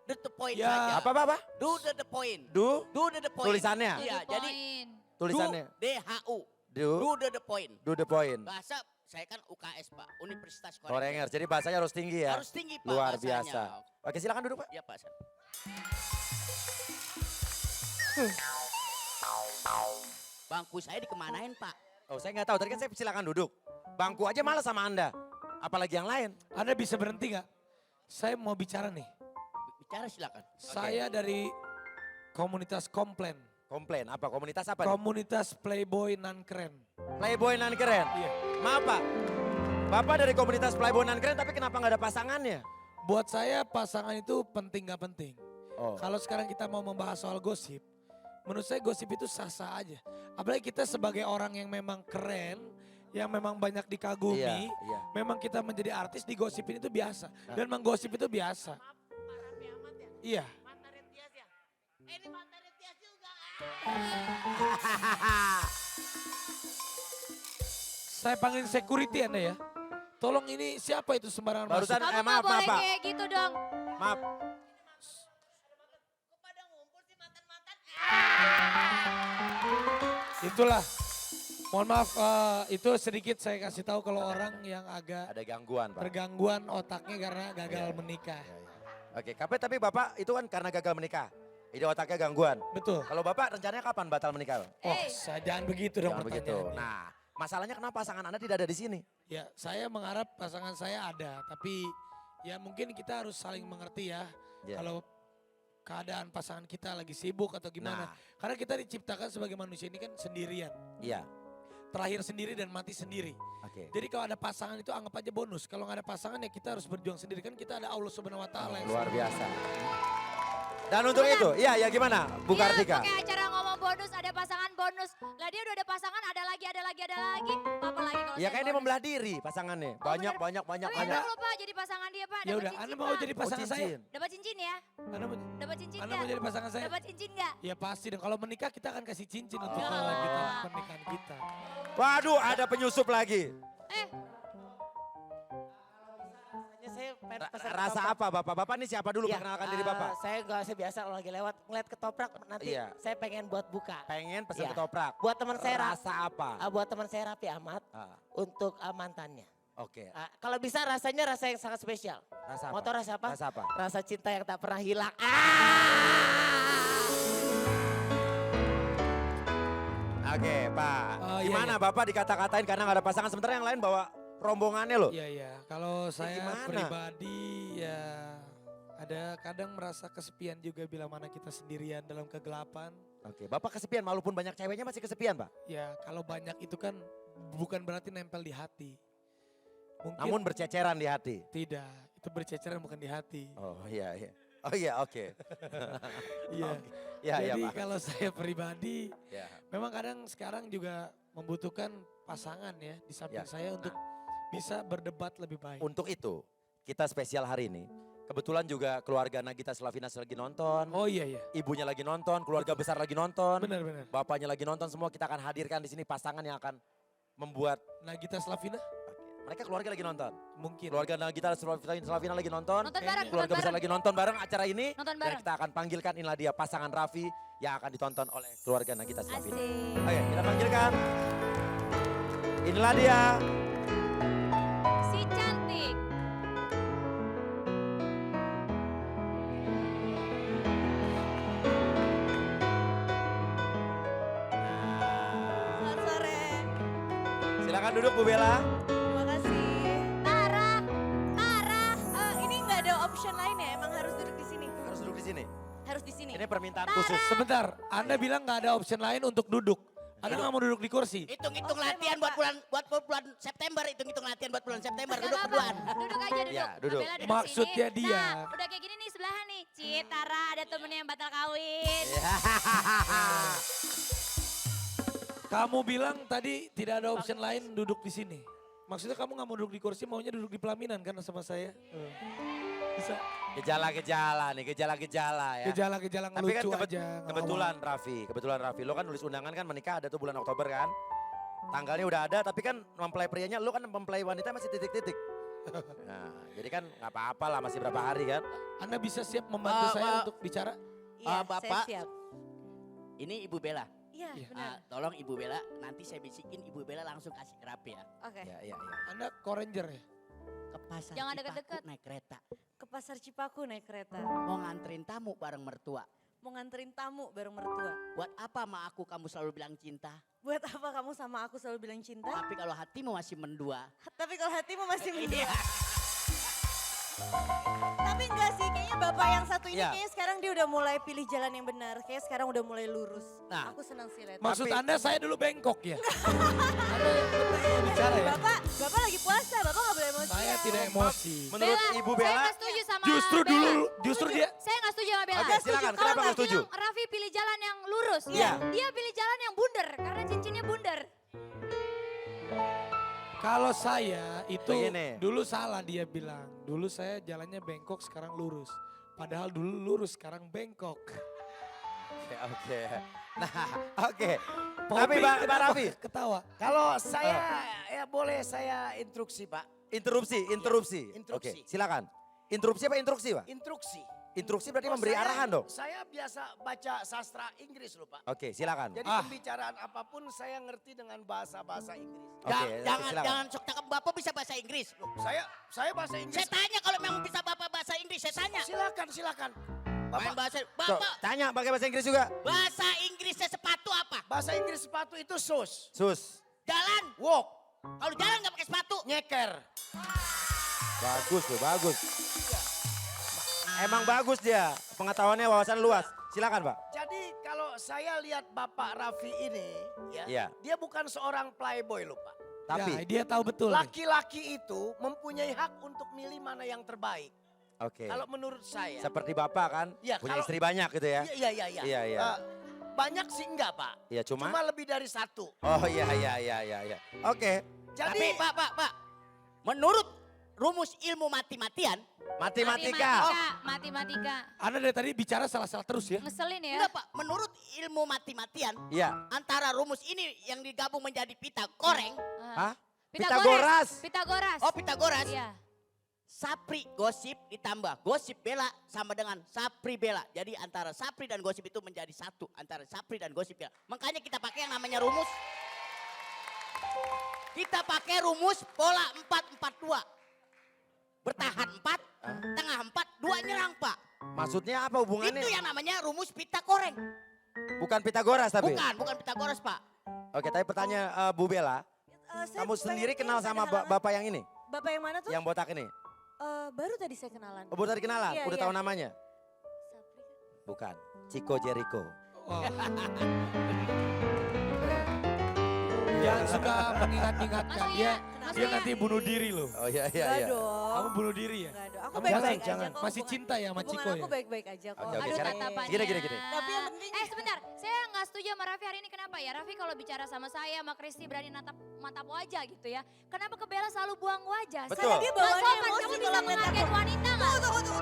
do the point Ya. saja. Apa? Do the point. Do Do the point. tulisannya. Iya, To the jadi point. Tulisannya. do DHU. Do Do the point. do the point. Bahasa saya kan UKS, Pak. Universitas Korengers. Jadi bahasanya harus tinggi ya. Harus tinggi, Pak. Luar bahasanya. biasa. Oke, silakan duduk, Pak. Iya, Pak. Bangku saya dikemanain, Pak? Oh, saya nggak tahu. Tadi kan saya silakan duduk. Bangku aja malas sama Anda. Apalagi yang lain. Anda bisa berhenti nggak? Saya mau bicara nih. Bicara silakan. Saya dari komunitas komplain. Komplain apa? Komunitas apa nih? Komunitas Playboy nan keren. Playboy nan keren. Iya. Maaf, Pak. Bapak dari komunitas Playboy nan keren tapi kenapa nggak ada pasangannya? Buat saya pasangan itu penting nggak penting. Oh. Kalau sekarang kita mau membahas soal gosip, menurut saya gosip itu sah-sah aja. Apalagi kita sebagai orang yang memang keren, yang memang banyak dikagumi, Iya. memang kita menjadi artis digosipin itu biasa. Dan menggosip itu biasa. Iya. Saya panggilin security Anda ya. Tolong ini siapa itu sembarangan Barusan masuk? Kamu maaf, nggak boleh Pak. kayak gitu dong. Maaf. Itulah. Mohon maaf, itu sedikit saya kasih tahu kalau orang yang agak Ada gangguan, Pak. tergangguan otaknya karena gagal Iya. menikah. Oke, tapi Bapak itu kan karena gagal menikah. Ide otaknya gangguan. Betul. Kalau Bapak rencananya kapan batal menikah? Oh, jangan begitu dong Jangan begitu. pertanyaannya. Nah, masalahnya kenapa pasangan Anda tidak ada di sini? Ya, saya mengharap pasangan saya ada, tapi ya mungkin kita harus saling mengerti ya. Ya. Kalau keadaan pasangan kita lagi sibuk atau gimana. Nah. Karena kita diciptakan sebagai manusia ini kan sendirian. Iya. Terakhir sendiri dan mati sendiri. Oke. Jadi kalau ada pasangan itu anggap aja bonus. Kalau nggak ada pasangan ya kita harus berjuang sendiri. Kan kita ada Allah Subhanahu Wa Taala. yang Luar biasa. Dan untuk itu, iya ya gimana Bu Iya, Kartika? pakai acara ngomong bonus, ada pasangan bonus. Lah dia udah ada pasangan, ada lagi. Apa lagi kalau Ya saya kayak dia bonus? membelah diri pasangannya. Oh, Banyak, bener. banyak, Tapi banyak. enak loh Pak jadi pasangan dia Pak. Ya Dapat udah, cincin, Anda mau Pak. jadi Oh, pasangan saya? cincin. Dapat cincin ya? Anda mau, Dapat cincin Anda nggak? mau jadi pasangan saya? Dapat cincin nggak? Ya pasti dong, kalau menikah kita akan kasih cincin untuk Oh. kita pernikahan kita. Waduh, ada penyusup lagi. Saya pengen pesan Rasa ketoprak. apa Bapak? Bapak ini siapa dulu? Ya, Perkenalkan diri Bapak. Saya nggak usah biasa kalau lagi lewat ngeliat ketoprak nanti Iya. saya pengen buat buka. Pengen pesan Iya. ketoprak. Buat teman saya Rasa apa? buat teman saya Raffi Ahmad Ah, untuk mantannya. Oke. Kalau bisa rasanya rasa yang sangat spesial. Rasa apa? Mau tahu rasa apa? Rasa apa? Rasa cinta yang tak pernah hilang. Oke, Pak. Oh, iya, Gimana iya. Bapak dikata-katain karena nggak ada pasangan, sementara yang lain bawa rombongannya loh. Iya, iya. Kalau saya gimana? pribadi ya ada kadang merasa kesepian juga bila mana kita sendirian dalam kegelapan. Oke, Bapak kesepian walaupun banyak ceweknya masih kesepian, Pak. Ya kalau banyak itu kan bukan berarti nempel di hati. Mungkin Namun berceceran di hati. tidak, itu berceceran bukan di hati. Oh iya, iya. Oh iya, oke. Iya. Iya, iya, Jadi Pak. kalau saya pribadi Ya. memang kadang sekarang juga membutuhkan pasangan ya di samping Ya. saya untuk bisa berdebat lebih baik. Untuk itu, kita spesial hari ini. Kebetulan juga keluarga Nagita Slavina lagi nonton. Oh iya iya, Ibunya lagi nonton, keluarga besar lagi nonton. benar-benar. Bapaknya lagi nonton, semua kita akan hadirkan di sini pasangan yang akan membuat. Nagita Slavina Mereka keluarga lagi nonton. mungkin. Keluarga Nagita Slavina lagi nonton. Nonton bareng, Keluarga nonton besar bareng. lagi nonton bareng acara ini. Nonton Dan bareng. kita akan panggilkan, inilah dia pasangan Raffi yang akan ditonton oleh keluarga Nagita Slavina. Asik. Oke, kita panggilkan. Inilah dia. Si cantik. Selamat sore. Silakan duduk Bu Bella. Terima kasih. Tara. Ini nggak ada option lain ya? Emang harus duduk di sini? Harus duduk di sini. Harus di sini. Ini permintaan khusus. Sebentar, Anda bilang nggak ada option lain untuk duduk. Anda nggak mau duduk di kursi? Hitung-hitung latihan buat bulan September, hitung-hitung latihan buat bulan September. Gak Duduk apa-apa. berduaan. Duduk aja duduk. Ya, duduk. Bella duduk Maksudnya sini. dia. Nah, udah kayak gini nih sebelahan nih. Citara ada temennya yang batal kawin. Kamu bilang tadi tidak ada option lain duduk di sini. Maksudnya kamu nggak mau duduk di kursi, maunya duduk di pelaminan kan sama saya? Bisa. Gejala-gejala nih, gejala-gejala ya. Gejala-gejala Tapi kan ngelucu aja. kebetulan Raffi, lo kan nulis undangan kan menikah ada tuh bulan Oktober kan. Tanggalnya udah ada, tapi kan mempelai prianya, lo kan mempelai wanita masih titik-titik. Nah, jadi kan nggak apa-apa lah, masih berapa hari kan. Anda bisa siap membantu saya untuk bicara? Iya, Bapak. saya siap. Ini Ibu Bella. Iya, benar. Tolong Ibu Bella, nanti saya bisikin Ibu Bella langsung kasih ke Raffi ya. Oke. Ya, iya, iya. Anda Koranger ya? Ke pasar Jangan Cipaku deket-deket. naik kereta. Ke Pasar Cipaku naik kereta. Mau nganterin tamu bareng mertua. Mau nganterin tamu bareng mertua. Buat apa sama aku kamu selalu bilang cinta? Buat apa kamu sama aku selalu bilang cinta? Tapi kalau hatimu masih mendua. Tapi kalau hatimu masih Iya. mendua. Tapi enggak sih, kayaknya bapak yang satu ini Iya. kayaknya sekarang dia udah mulai pilih jalan yang benar. Kayaknya sekarang udah mulai lurus. Nah. Aku senang sih lihat. Maksud Tapi- Anda saya dulu bengkok ya? Anda betul mau bicara ya? Bapak lagi puasa, bapak gak boleh emosi. Saya tidak emosi. Menurut Ibu Saya Bella, nggak setuju sama Justru Bella. dulu, justru dia. Saya nggak setuju sama Bella. Oke, silakan. Kalau Kenapa nggak Raffi setuju? bilang Raffi pilih jalan yang lurus. Iya. Dia pilih jalan yang bundar karena cincinnya bundar. Kalau saya itu Begini. dulu salah dia bilang. Dulu saya jalannya bengkok sekarang lurus. Padahal dulu lurus sekarang bengkok. Oke. Nah, oke. Tapi Popi, Pak kenapa Raffi, ketawa. Kalau saya, ya boleh saya instruksi Pak. interupsi. interupsi. Oke, silakan. Interupsi apa instruksi Pak? Instruksi. Instruksi berarti Oh, memberi saya- arahan dong. Saya biasa baca sastra Inggris loh Pak. Oke, silakan. Jadi pembicaraan apapun saya ngerti dengan bahasa-bahasa Inggris. Oke, silakan. sok cakep Bapak bisa bahasa Inggris. Saya bahasa Inggris. Saya tanya kalau memang bisa Bapak bahasa Inggris, saya tanya. Silakan. Main bahasa Tuh, Bapak, tanya pakai bahasa Inggris juga. bahasa Inggrisnya sepatu apa? Bahasa Inggris sepatu itu shoes, Sus. Jalan. walk, Kalau jalan nggak pakai sepatu. nyeker. Bagus tuh, bagus. Emang bagus dia. Pengetahuannya wawasan luas. Silakan Pak. Jadi kalau saya lihat Bapak Raffi ini, ya, Iya. dia bukan seorang playboy loh Pak. Tapi, Ya, dia tahu betul. nih. Laki-laki itu mempunyai hak untuk milih mana yang terbaik. oke. Kalau menurut saya. Seperti Bapak kan, Ya, punya kalau- istri banyak gitu ya. Iya. Iya, iya. banyak sih enggak Pak. Ya cuma. Cuma lebih dari satu. Oh iya. Oke. Jadi Pak. Menurut rumus ilmu mati-matian. Matematika. Matematika. Anda dari tadi bicara salah-salah terus ya. Ngeselin ya. Enggak Pak, menurut ilmu mati-matian. Iya. Antara rumus ini yang digabung menjadi pita goreng. Hah? Pitagoras. Oh Pitagoras. Iya. Sapri gosip ditambah gosip bela sama dengan sapri bela. Jadi antara sapri dan gosip itu menjadi satu. Antara sapri dan gosip bela. Makanya kita pakai yang namanya rumus. Kita pakai rumus pola 4-4-2. Bertahan 4, tengah 4, 2 nyerang Pak. Maksudnya apa hubungannya? Itu yang namanya rumus pita goreng. Bukan Pitagoras tapi? Bukan Pitagoras Pak. Oke, tapi pertanyaan Bu Bella. Kamu sendiri kenal sama bapak yang ini? Bapak yang mana tuh? Yang botak ini? Baru tadi saya kenalan. Oh, baru tadi kenalan? Iya, Udah iya. tahu namanya? Bukan, Chico Jericho. Oh. Jangan suka mengingat-ingatkan dia. Dia nanti bunuh diri loh. Oh iya. Enggak dong. Kamu bunuh diri ya? Enggak dong. Aku Kamu baik-baik aja jangan. kok. Masih cinta ya sama Chico Hubungan ya? aku baik-baik aja kok. Oke, Aduh sekarang tatapannya. gini. Tapi yang penting Sebentar, saya nggak setuju sama Raffi hari ini. Kenapa ya? Raffi kalau bicara sama saya, sama Kristi berani natap mata wajah gitu ya. Kenapa ke Bella selalu buang wajah? Betul. karena dia Nggak bawaannya sopan, emosi kamu bisa kalau ngeliat menghargai aku. wanita nggak? Tunggu.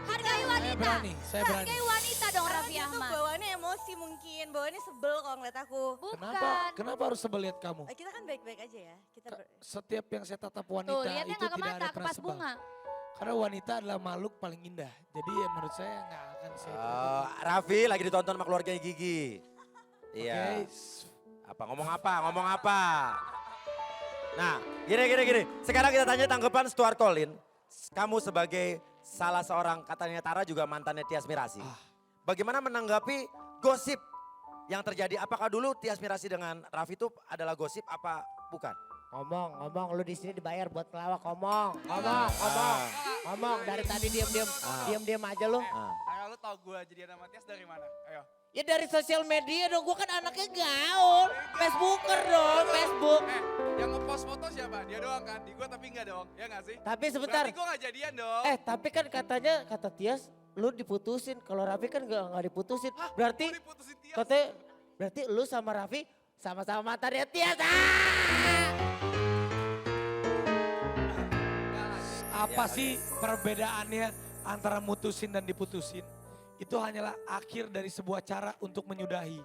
Hargai wanita. berani, saya berani. Hargai wanita dong Karena Raffi dia tuh Ahmad. bawaannya emosi mungkin. Bawaannya sebel kalau ngeliat aku. Bukan. Kenapa harus sebel lihat kamu? Kita kan baik-baik aja ya. Kita Setiap yang saya tatap wanita Tuh, lihatnya itu nggak ke tidak mata, ada ke pernah pas sebel. bunga. Karena wanita adalah makhluk paling indah. Jadi ya menurut saya nggak akan saya Oh, Raffi lagi ditonton sama keluarganya Gigi. Iya. Oke. Apa ngomong apa? Nah, gini. Sekarang kita tanya tanggapan Stuart Colin. Kamu sebagai salah seorang katanya Tara juga mantannya Tias Mirasih. Bagaimana menanggapi gosip yang terjadi? Apakah dulu Tias Mirasih dengan Raffi itu adalah gosip apa bukan? Ngomong, lu di sini dibayar buat pelawak ngomong dari tadi diam aja lu. Ayo lu tau gue jadian sama Tias dari mana? Ayo. Ya dari sosial media dong, gua kan anaknya gaul, Facebooker dong, Facebook. Yang ngepost foto siapa? Dia doang kan? Di gue tapi enggak dong, ya gak sih? Tapi sebentar, Berarti gue gak jadian dong. tapi kan kata Tias, lu diputusin. Kalau Raffi kan nggak diputusin. Berarti Gue diputusin Tias. katanya, berarti lu sama Raffi sama-sama mantannya Tias. Apa sih perbedaannya antara mutusin dan diputusin? Itu hanyalah akhir dari sebuah cara untuk menyudahi.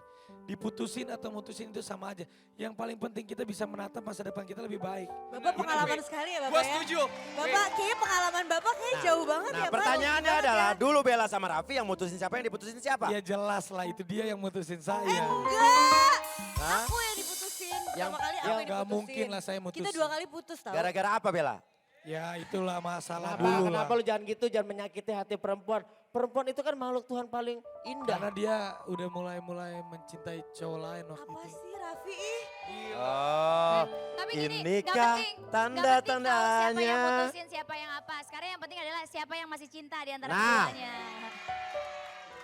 Diputusin atau mutusin itu sama aja. Yang paling penting kita bisa menatap masa depan kita lebih baik. Bapak pengalaman sekali ya Bapak Gue ya. setuju. Bapak kayaknya pengalaman Bapak kayak jauh banget Nah, ya Pak. pertanyaannya Jauh banget adalah ya. dulu Bella sama Raffi yang mutusin siapa, yang diputusin siapa? Ya jelas lah itu dia yang mutusin saya. Enggak. Hah? Aku yang diputusin. Yang- Pertama kali aku yang yang nggak diputusin. mungkin lah saya mutusin. Kita 2 kali putus tau. Gara-gara apa Bella? Ya itulah masalah Kenapa, dulu kenapa lah. lu jangan gitu, jangan menyakiti hati perempuan. Perempuan itu kan makhluk Tuhan paling indah. Karena dia udah mulai mencintai cowok lain waktu Apa itu. sih Raffi ih? Oh, Tapi gini, inikah nggak penting tahu siapa yang tanda-tandanya? putusin, siapa yang apa. Sekarang yang penting adalah siapa yang masih cinta di antara Nah. keduanya.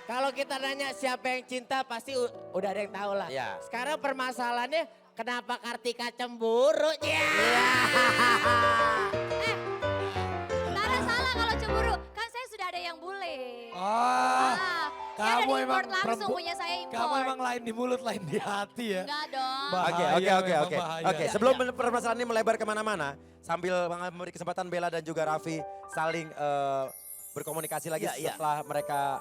Kalau kita nanya siapa yang cinta pasti udah ada yang tahu lah. Iya. Sekarang permasalahannya kenapa Kartika cemburu? Ya. Tara salah kalau cemburu, kan saya sudah ada yang bule. Ah, Saya ada kamu di emang import langsung, perempuan- punya saya import. Kamu emang lain di mulut, lain di hati ya. Enggak dong. Bahaya, memang bahaya. Oke, sebelum permasalahan ini melebar kemana-mana, sambil memberi kesempatan Bella dan juga Raffi saling berkomunikasi lagi setelah mereka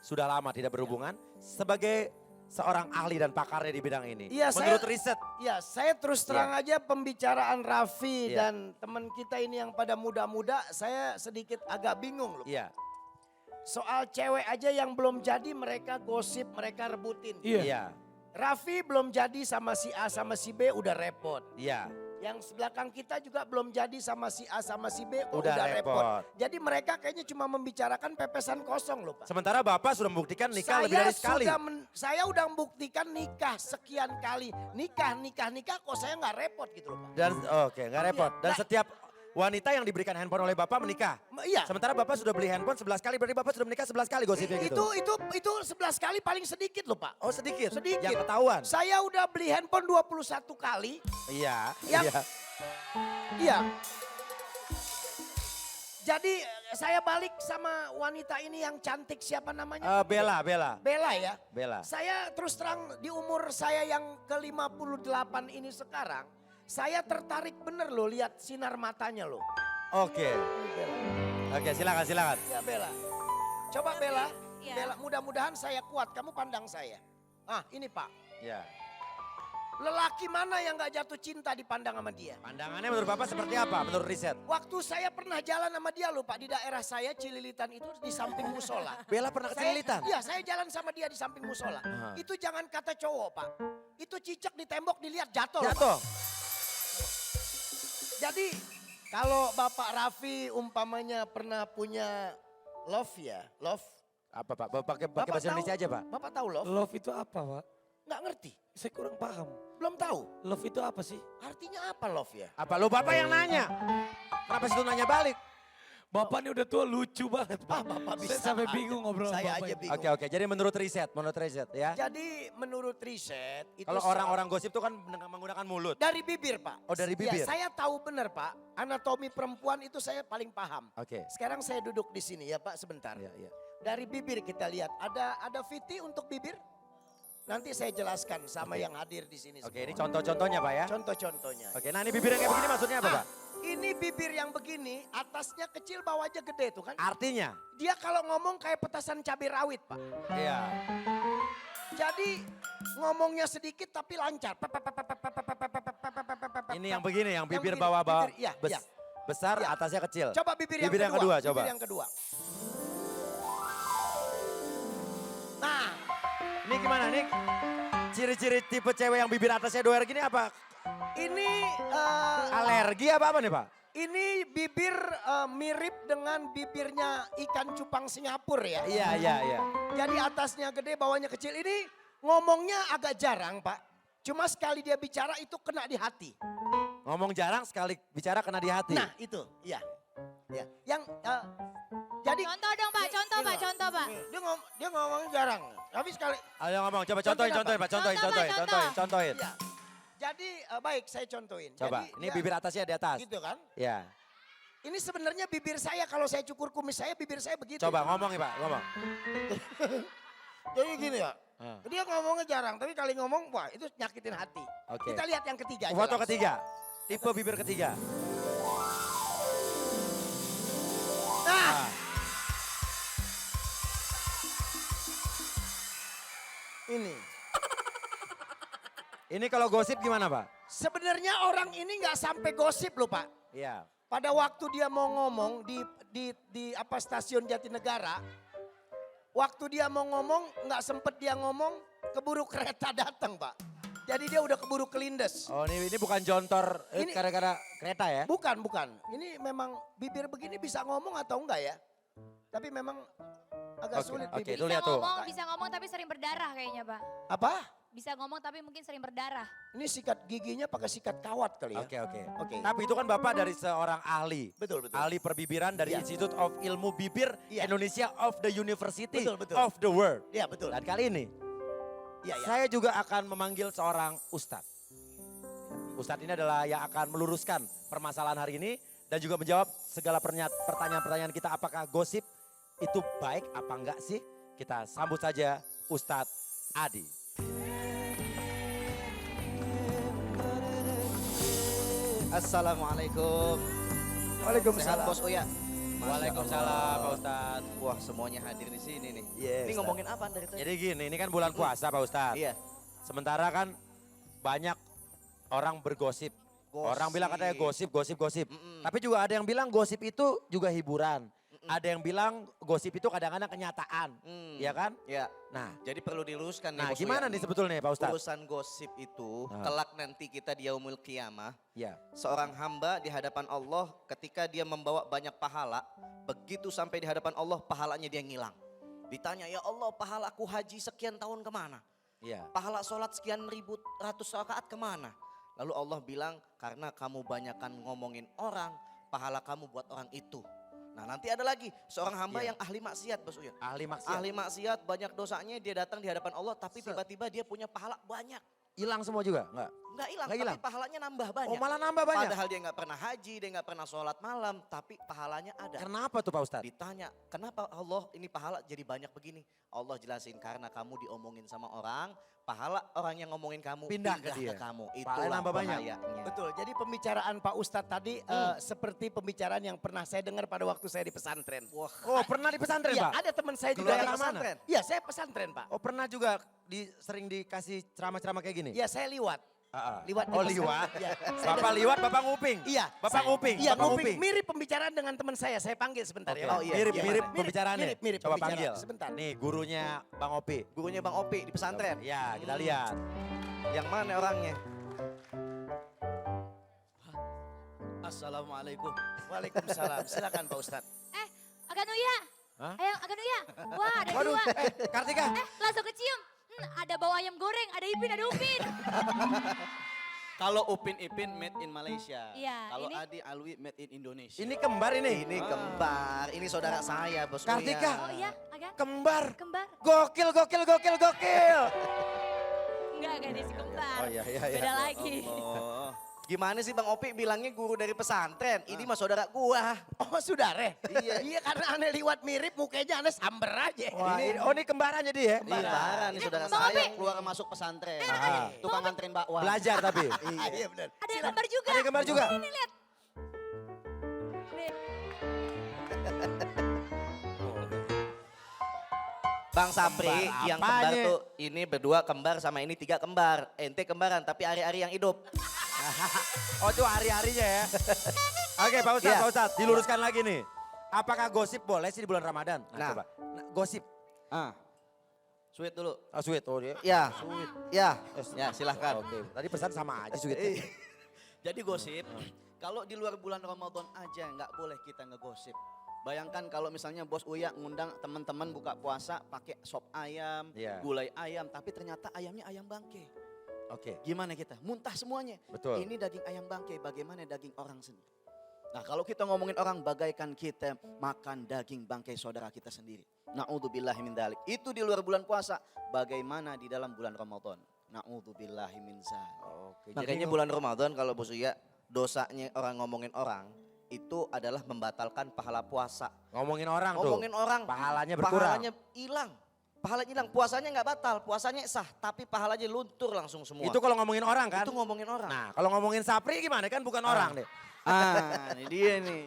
sudah lama tidak berhubungan. Sebagai seorang ahli dan pakarnya di bidang ini, Iya, menurut riset, Ya, saya terus terang aja pembicaraan Raffi Iya. dan teman kita ini yang pada muda-muda, saya sedikit agak bingung loh. iya, Soal cewek aja yang belum jadi mereka gosip, mereka rebutin. Iya. iya, Raffi belum jadi sama si A sama si B udah repot. iya. Yang belakang kita juga belum jadi sama si A sama si B Udah udah repot. repot. Jadi mereka kayaknya cuma membicarakan pepesan kosong loh Pak. Sementara Bapak sudah membuktikan nikah lebih dari sekali. Saya udah membuktikan nikah sekian kali. Nikah kok saya nggak repot gitu loh Pak. Dan oke, nggak repot. Dan Nah, setiap wanita yang diberikan handphone oleh Bapak menikah. Iya. Sementara Bapak sudah beli handphone 11 kali, berarti Bapak sudah menikah 11 kali gosipnya gitu. Itu 11 kali paling sedikit loh Pak. Oh sedikit? Sedikit. Yang ketahuan? Saya udah beli handphone 21 kali. Iya, Yang- iya. Iya. Jadi saya balik sama wanita ini yang cantik, siapa namanya? Bella. Bella ya. Bella. Saya terus terang di umur saya yang ke-58 ini sekarang, saya tertarik bener loh lihat sinar matanya loh. Oke. Oke, silakan. Ya Bella. Coba Bella, Iya. Bella mudah-mudahan saya kuat, kamu pandang saya. Ah ini Pak, Ya. lelaki mana yang gak jatuh cinta dipandang sama dia? Pandangannya menurut Bapak seperti apa menurut riset? Waktu saya pernah jalan sama dia loh Pak, di daerah saya Cililitan itu di samping musola. Bella pernah kecilitan? Iya, saya jalan sama dia di samping musola. Aha. Itu jangan kata cowok Pak, itu cicak di tembok dilihat jatuh. loh, Pak. Jatuh. Jadi kalau Bapak Raffi umpamanya pernah punya love ya, love. Apa Pak? Pakai bahasa Indonesia aja Pak. Bapak tahu love? Love itu apa, Pak? Nggak ngerti, Saya kurang paham. belum tahu. Love itu apa sih? Artinya apa love ya? Apa lu Bapak yang nanya? Kenapa situ nanya balik? Bapak ini udah tua lucu banget, Pak. Bapak Saya sampai bingung ngobrol sama Saya Bapak aja ini. bingung. Oke, jadi menurut riset ya. Jadi menurut riset itu Kalau orang-orang gosip itu kan menggunakan mulut. dari bibir Pak. Oh, dari bibir. Ya, saya tahu benar Pak, anatomi perempuan itu saya paling paham. Oke. Sekarang saya duduk di sini ya Pak sebentar. Iya. Dari bibir kita lihat, ada VT untuk bibir? Nanti saya jelaskan sama yang hadir di sini. Oke, semua. ini contoh-contohnya Pak ya. Contoh-contohnya. Oke, nah ini bibir yang kayak begini maksudnya apa Pak? Ini bibir yang begini, atasnya kecil, bawahnya gede tuh kan. Artinya? Dia kalau ngomong kayak petasan cabai rawit Pak. Iya. Jadi ngomongnya sedikit tapi lancar. Ini yang begini, yang bibir begini, bawah-bawah bibir, iya, iya. besar, Iya. atasnya kecil. Coba bibir yang Bibir yang kedua, coba. Bibir yang kedua. Nah, Ini gimana nih? Ciri-ciri tipe cewek yang bibir atasnya doer gini apa? ini Alergi apa nih Pak? ini bibir mirip dengan bibirnya ikan cupang Singapura ya. Iya. Jadi atasnya gede, bawahnya kecil. Ini ngomongnya agak jarang Pak. Cuma sekali dia bicara itu kena di hati. Ngomong jarang sekali bicara kena di hati. Nah itu, iya. Ya. Yang jadi Contoh dong Pak, contoh Pak, contoh Pak. dia ngomongnya jarang. Tapi sekali Ayo ngomong, coba contohin Pak, contohin. ya. Jadi baik saya contohin. Coba, Jadi, ini ya, bibir atasnya di atas. gitu kan. Ya. Ini sebenarnya bibir saya kalau saya cukur kumis saya bibir saya begitu. Coba ngomong nih Pak, ngomong. Jadi gini ya. Dia ngomongnya jarang, tapi kali ngomong wah itu nyakitin hati. Oke. Kita lihat yang ketiga aja Foto langsung. ketiga, tipe bibir ketiga. Nah, ini. Ini kalau gosip gimana Pak? Sebenarnya orang ini nggak sampai gosip loh Pak. Iya. Pada waktu dia mau ngomong di apa stasiun Jatinegara, waktu dia mau ngomong nggak sempet dia ngomong, keburu kereta datang Pak. Jadi dia udah keburu kelindes. Oh ini bukan jontor Ini- gara-gara kereta ya? Bukan. Ini memang bibir begini bisa ngomong atau enggak ya? Tapi memang agak sulit oke, bibir. tuh lihat tuh. Bisa ngomong tapi sering berdarah kayaknya Pak. Apa? Bisa ngomong tapi mungkin sering berdarah. Ini sikat giginya pakai sikat kawat kali ya? Oke. Tapi itu kan Bapak dari seorang ahli. Betul. Ahli perbibiran dari Iya. Institute of Ilmu Bibir Iya. Indonesia of the University Betul. of the World. Iya betul. Dan kali ini Iya. saya juga akan memanggil seorang ustadz. Ustadz ini adalah yang akan meluruskan permasalahan hari ini dan juga menjawab segala pertanyaan-pertanyaan kita apakah gosip itu baik apa enggak sih? Kita sambut saja Ustadz Adi. Assalamualaikum. Waalaikumsalam. Sehat Bos Uya. Waalaikumsalam Pak Ustadz. Wah semuanya hadir di sini nih. Iya, Ini Ustadz. ngomongin apa dari tadi? Jadi gini, ini kan bulan puasa Pak Ustadz. Iya. Sementara kan banyak orang bergosip. Orang bilang katanya gosip. Tapi juga ada yang bilang gosip itu juga hiburan. Ada yang bilang gosip itu kadang-kadang kenyataan. Iya kan? Ya. Nah, Jadi perlu diluruskan nih nah Bos gimana Uya. nih sebetulnya Pak Ustadz? Urusan gosip itu Ah. kelak nanti kita di yaumul qiyamah. Ya. Seorang hamba di hadapan Allah ketika dia membawa banyak pahala. Begitu sampai di hadapan Allah pahalanya dia ngilang. Ditanya ya Allah pahalaku haji sekian tahun kemana? Iya. Pahala sholat sekian ribu ratus rakaat kemana? Lalu Allah bilang karena kamu banyakkan ngomongin orang, pahala kamu buat orang itu. Nah nanti ada lagi seorang hamba Iya. yang ahli maksiat Bos Uya. Ahli maksiat. Ahli maksiat banyak dosanya dia datang di hadapan Allah tapi tiba-tiba dia punya pahala banyak. Hilang semua juga? Enggak? Nggak hilang, Nggak hilang? tapi pahalanya nambah banyak. Oh malah nambah banyak. Padahal dia nggak pernah haji, dia nggak pernah sholat malam, tapi pahalanya ada. Kenapa tuh Pak Ustadz? Ditanya, kenapa Allah ini pahala jadi banyak begini? Allah jelasin karena kamu diomongin sama orang, pahala orang yang ngomongin kamu Pindah ke dia. kamu. Pahalanya Itulah nambah banyak. bahayanya. Betul, jadi pembicaraan Pak Ustadz tadi seperti pembicaraan yang pernah saya dengar pada waktu saya di pesantren. Wah, Oh pernah di pesantren Iya, Pak? ada teman saya Keluar juga dari yang pesantren? Iya, saya pesantren Pak. Oh pernah juga sering dikasih ceramah-ceramah kayak gini? Iya, saya liwat. Liwat di Oh pesantren. liwat? Iya. Bapak liwat, Bapak nguping? Iya. Bapak nguping? Iya, Bapak nguping. Mirip pembicaraan dengan teman saya panggil sebentar Oke. ya. Pak. Mirip pembicaraannya? Mirip Coba pembicaraan. panggil. Sebentar. Nih gurunya Bang Opi. gurunya Bang Opi di pesantren. Ya kita lihat. Yang mana orangnya? Assalamualaikum. Waalaikumsalam. Silakan Pak Ustadz. Aganuya. Hah? Ayo Aganuya. Wah ada Waduh, dua. Kartika. Langsung kecium. Ada bau ayam goreng, ada Ipin, ada Upin. Kalau Upin Ipin made in Malaysia. Iya, Kalau ini- Adi Alwi made in Indonesia. Ini kembar ini. Ini kembar, ini saudara saya bos. Kartika. Oh iya, Aga. Kembar. Kembar. Gokil, gokil, gokil, gokil. Enggak, gadis kembar. Oh iya, iya, iya. Beda lagi. Oh. Gimana sih Bang Opi bilangnya guru dari pesantren? Ini mah saudara gua. Oh saudara. Iya. Iya karena aneh liwat mirip mukanya aneh samber aja. Wah, ini kembarannya dia. Kembaran nih saudara Bang saya Opi. yang keluar masuk pesantren. Ah. Tukang nganterin bakwan. Belajar tapi. Iya benar. Ada yang kembar juga. Ada yang kembar juga. Ini lihat. Nih. Bang Sapri Kembar yang apanya? kembar tuh ini berdua kembar sama ini 3 kembar. Ente kembaran tapi hari-hari yang hidup. Oh itu hari-harinya ya. Oke Pak Ustadz, Iya. Pak Ustadz diluruskan lagi nih. Apakah gosip boleh sih di bulan Ramadan? Nah. Coba. Gosip. Ah. Sweet dulu. Oh sweet, oh dia. Ya, ya, ya silahkan. Oke, tadi pesan sama aja sweet. Jadi gosip, kalau di luar bulan Ramadan aja nggak boleh kita ngegosip. Bayangkan kalau misalnya bos Uya ngundang teman-teman buka puasa pakai sop ayam, Iya. gulai ayam, tapi ternyata ayamnya ayam bangke. Oke. Gimana kita? Muntah semuanya. Betul. Ini daging ayam bangke, bagaimana daging orang sendiri? Nah kalau kita ngomongin orang bagaikan kita makan daging bangkai saudara kita sendiri. Na'udzubillahi min dzalik. Itu di luar bulan puasa. Bagaimana di dalam bulan Ramadan? Na'udzubillahi min dzalik. Oke. Makanya bulan Ramadan kalau Bos Uya dosanya orang ngomongin orang itu adalah membatalkan pahala puasa. Ngomongin orang tuh. Ngomongin orang Pahalanya berkurang. Pahalanya hilang. Pahalanya hilang. Puasanya nggak batal, puasanya sah, tapi pahalanya luntur langsung semua. Itu kalau ngomongin orang kan? Itu ngomongin orang. Nah kalau ngomongin Sapri gimana kan bukan orang deh. Ah, ini dia nih.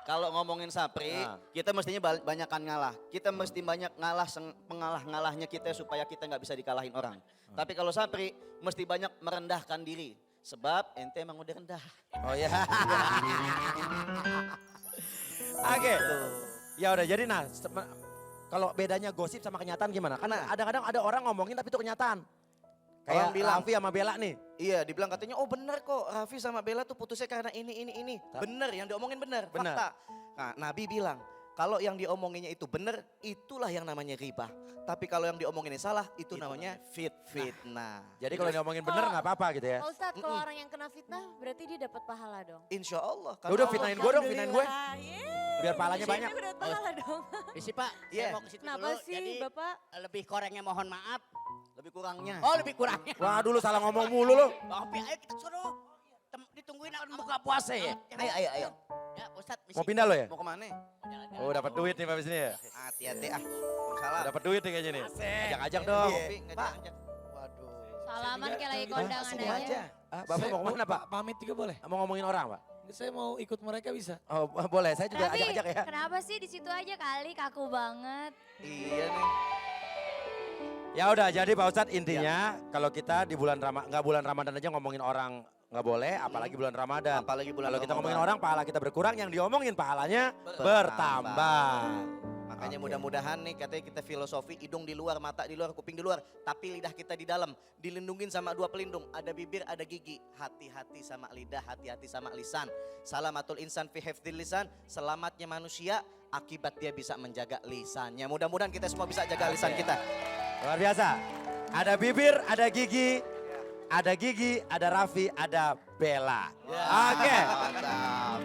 Kalau ngomongin Sapri, Nah. kita mestinya banyakan ngalah. Kita mesti banyak ngalah, pengalah-ngalahnya kita supaya kita nggak bisa dikalahin orang. Tapi kalau Sapri, mesti banyak merendahkan diri. Sebab ente emang udah rendah. Oh ya. Oke. Ya udah jadi nah kalau bedanya gosip sama kenyataan gimana? Karena kadang-kadang ada orang ngomongin tapi itu kenyataan. Kayak Orang bilang, Raffi sama Bella nih. Iya, dibilang katanya, oh benar kok Raffi sama Bella tuh putusnya karena ini. Bener, yang diomongin bener, Bener. fakta. Nah, Nabi bilang, kalau yang diomonginnya itu bener, itulah yang namanya ribah. Tapi kalau yang diomonginnya salah, itu namanya fitnah. Jadi kalau diomongin bener nggak apa-apa gitu ya. Pak Ustadz, kalau orang yang kena fitnah berarti dia dapat pahala dong. Insya Allah. Ya udah fitnahin gue dong, fitnahin gue. Biar pahalanya banyak. Dia dapat pahala dong. Misi Pak, Iya. saya mau ke situ Kenapa dulu. sih Jadi Bapak? lebih kurangnya mohon maaf. Lebih kurangnya. Oh lebih kurangnya. Wah dulu salah ngomong mulu lo. Bang Opi, ayo kita suruh. Ditungguin akan Buka puasa ya. Ayo. Ya Ustadz, misi. Mau pindah lo ya? Mau kemana? Oh dapat duit nih habis ini ya. Hati-hati ah. Salah. Dapat duit nih kayaknya nih. Ajak-ajak dong. Kopi, ngajak-ngajak. Waduh. Salaman kayak lagi kondangan Sini aja. aja. Ah, Bapak mau ngomongin apa? Pamit juga boleh? Mau ngomongin orang Pak? Saya mau ikut mereka bisa. Oh boleh, saya juga Raffi, ajak-ajak ya. kenapa sih di situ aja kali kaku banget? Iya nih. Ya udah jadi Pak Ustadz intinya kalau kita di bulan nggak bulan Ramadan aja ngomongin orang nggak boleh, apalagi bulan Ramadan. Apalagi bulan Kalau kita Ramadan. ngomongin orang pahala kita berkurang, yang diomongin pahalanya bertambah. Makanya Oke. mudah-mudahan nih katanya kita filosofi hidung di luar, mata di luar, kuping di luar. Tapi lidah kita di dalam. Dilindungin sama 2 pelindung. Ada bibir, ada gigi. Hati-hati sama lidah, hati-hati sama lisan. Salamatul insan fi hifdzil lisan. Selamatnya manusia akibat dia bisa menjaga lisannya. Mudah-mudahan kita semua bisa jaga lisan kita. Luar biasa. Ada bibir, ada gigi, ada Raffi, ada Bella. Oke. Mantap.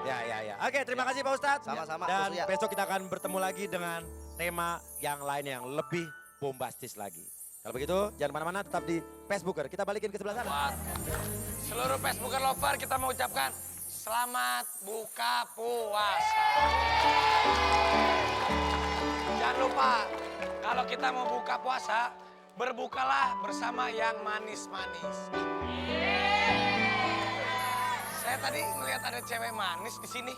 Ya. Oke, terima kasih Pak Ustadz. Sama-sama, Dan Bos Uya. besok kita akan bertemu lagi dengan tema yang lain yang lebih bombastis lagi. Kalau begitu, jangan mana-mana, tetap di Facebooker. Kita balikin ke sebelah sana. Seluruh Facebooker lover kita mau ucapkan selamat buka puasa. Jangan lupa, kalau kita mau buka puasa, berbukalah bersama yang manis-manis. Saya tadi ngeliat ada cewek manis di sini.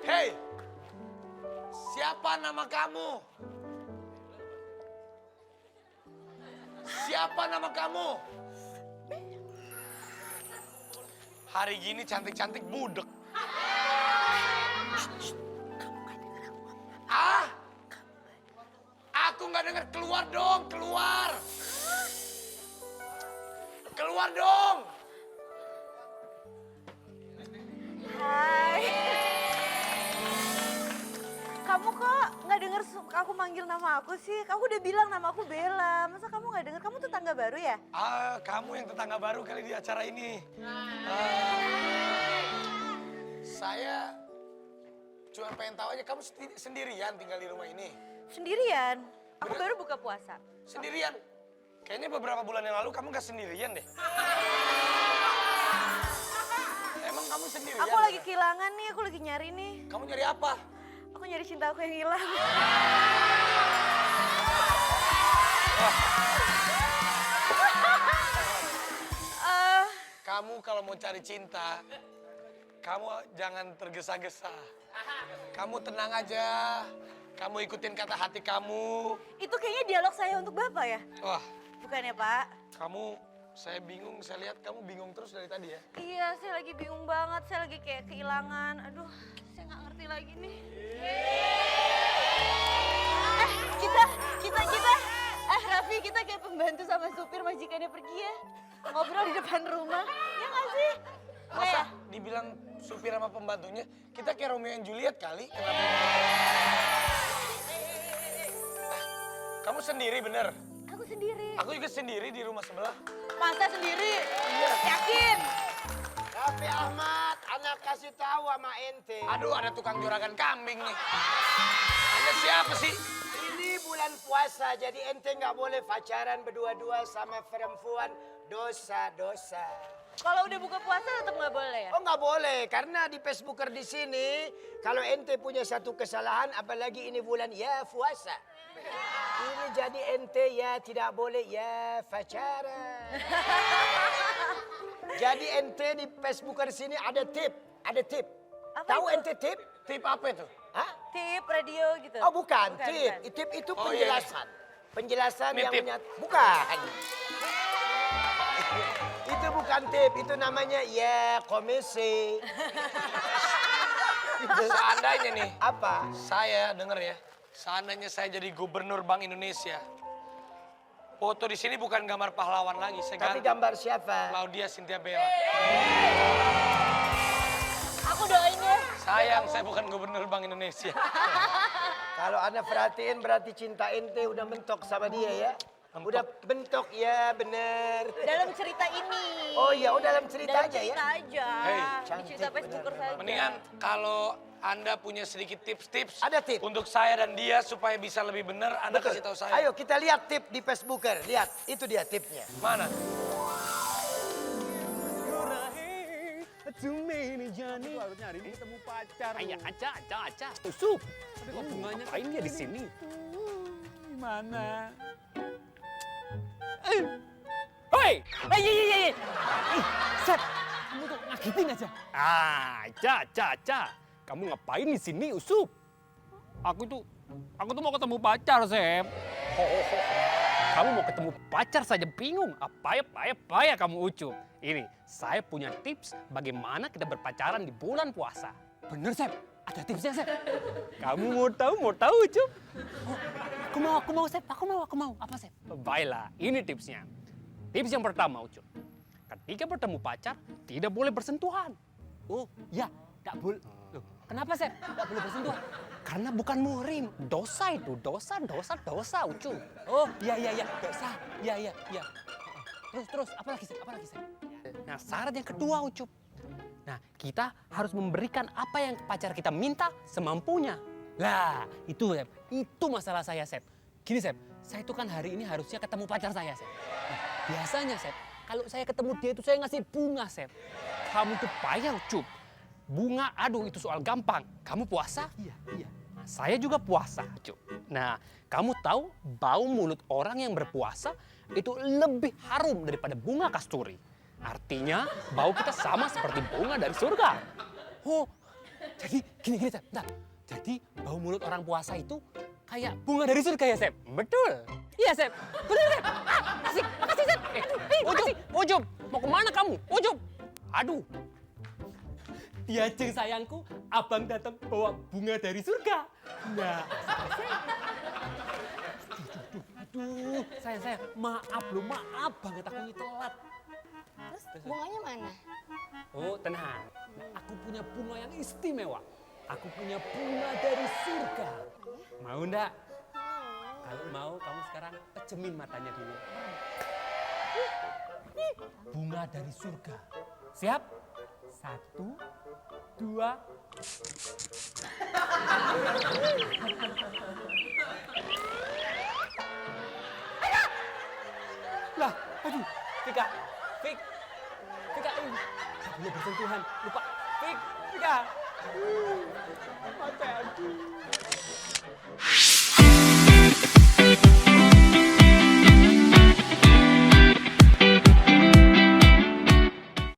Hei, siapa nama kamu? Siapa nama kamu? Hari gini cantik-cantik budek. Ah, aku nggak dengar. Keluar dong, keluar. Keluar dong. Hai. Kamu kok nggak denger aku manggil nama aku sih? Aku udah bilang nama aku Bella. Masa kamu nggak denger? Kamu tetangga baru ya? Ah, kamu yang tetangga baru kali di acara ini. Saya cuma pengen tahu aja, kamu sendirian tinggal di rumah ini? Sendirian. Aku baru buka puasa. Sendirian? Kayaknya beberapa bulan yang lalu kamu gak sendirian deh. Emang kamu sendirian? Aku lagi kehilangan nih, aku lagi nyari nih. Kamu nyari apa? Aku nyari cinta aku yang hilang. Kamu kalau mau cari cinta, kamu jangan tergesa-gesa. Kamu tenang aja. Kamu ikutin kata hati kamu. Itu kayaknya dialog saya untuk Bapak ya? Wah. Bukan ya, Pak? Kamu, saya bingung. Saya lihat kamu bingung terus dari tadi ya. Iya, saya lagi bingung banget. Saya lagi kayak kehilangan. Aduh, saya nggak ngerti lagi nih. Raffi, kita kayak pembantu sama supir majikannya pergi ya. Ngobrol di depan rumah. Ya nggak sih? Masa dibilang supir sama pembantunya, kita kayak Romeo and Juliet kali. Kenapa? Kamu sendiri bener? Aku sendiri. Aku juga sendiri di rumah sebelah. Masa sendiri? Yakin? Raffi Ahmad, anak kasih tahu sama ente. Aduh, ada tukang juragan kambing nih. Anda siapa sih? Ini bulan puasa, jadi ente nggak boleh pacaran berdua-dua sama perempuan. Dosa-dosa. Kalau udah buka puasa tetap nggak boleh ya? Oh nggak boleh, karena di Facebooker di sini, kalau ente punya satu kesalahan, apalagi ini bulan ya puasa. Ini jadi ente ya tidak boleh ya pacaran. Jadi ente di Facebooker di sini ada tip, Tahu itu? ente tip? Tip apa itu? Hah? Tip radio gitu? Oh bukan, tip. Bukan. Tip itu Oh, penjelasan. Penjelasan yang Nitip. bukan. Itu bukan tip, itu namanya ya komisi. Seandainya nih, Apa? saya denger ya, seandainya saya jadi gubernur Bank Indonesia, foto di sini bukan gambar pahlawan lagi, saya Tapi ganti gambar siapa? Claudia Cynthia Bella. Aku doain ya. Sayang, saya bukan gubernur Bank Indonesia. Kalau Anda perhatiin berarti cinta ente udah mentok sama dia ya. Udah bentok ya, bener. Dalam cerita ini. Oh iya, dalam cerita Dalam aja ya. cerita aja. Hey, Di cerita Facebooker saja. Mendingan kalau Anda punya sedikit tips-tips Ada tip. untuk saya dan dia supaya bisa lebih benar, Anda Betul. kasih tahu saya. Ayo kita lihat tip di Facebooker. Lihat, itu dia tipnya. Mana? Harus nyari ketemu pacar. Ayah, aca. Tusuk. Aduh, bunganya ngapain dia di sini? Gimana? Hei! Iya. Sep, kamu tuh ngagetin aja. Aca. Kamu ngapain di sini, Usup? Aku tuh mau ketemu pacar, Sep. Kamu mau ketemu pacar saja bingung. Apa ya kamu Ucup? Ini, saya punya tips bagaimana kita berpacaran di bulan puasa. Bener, Sep. Ada tipsnya, Sep. Kamu mau tahu, Ucup? Oh, aku mau, Sep. Aku mau. Apa, Sep? Baiklah, ini tipsnya. Tips yang pertama, Ucup. Ketika bertemu pacar, tidak boleh bersentuhan. Oh, ya, tidak boleh. Loh, kenapa, Sep? Tidak boleh bersentuhan? Karena bukan muhrim. Dosa itu, dosa, Ucup. Oh, iya, dosa. Iya. Terus, apa lagi, Sep? Nah, syarat yang kedua, Ucup. Nah, kita harus memberikan apa yang pacar kita minta semampunya. Lah, itu Sep. Itu masalah saya, Sep. Gini, Sep. Saya itu kan hari ini harusnya ketemu pacar saya, Sep. Nah, biasanya, Sep, kalau saya ketemu dia itu saya ngasih bunga, Sep. Kamu tuh payah, Cup. Bunga, aduh itu soal gampang. Kamu puasa? Iya, iya. Saya juga puasa, Cup. Nah, kamu tahu bau mulut orang yang berpuasa itu lebih harum daripada bunga kasturi. Artinya bau kita sama seperti bunga dari surga. Oh, jadi gini, Sep. Bentar. Jadi bau mulut orang puasa itu kayak bunga dari surga ya, Sep? Betul. Iya, Sep. Betul, Sep. Asik. Makasih, Sep. Ujub. Mau kemana kamu? Ujub. Aduh. Diajeng sayangku, abang datang bawa bunga dari surga. Nah, aduh, sayang, maaf banget aku ini telat. Terus bunganya mana? Oh, tenang. Aku punya bunga yang istimewa. Aku punya bunga dari surga. Mau ndak? Kalau mau, kamu sekarang pejemin matanya dulu. Bunga dari surga. Siap? 1, 2. Lah, aduh, Vika, gak boleh bersentuhan, lupa, Vika, mata aduh.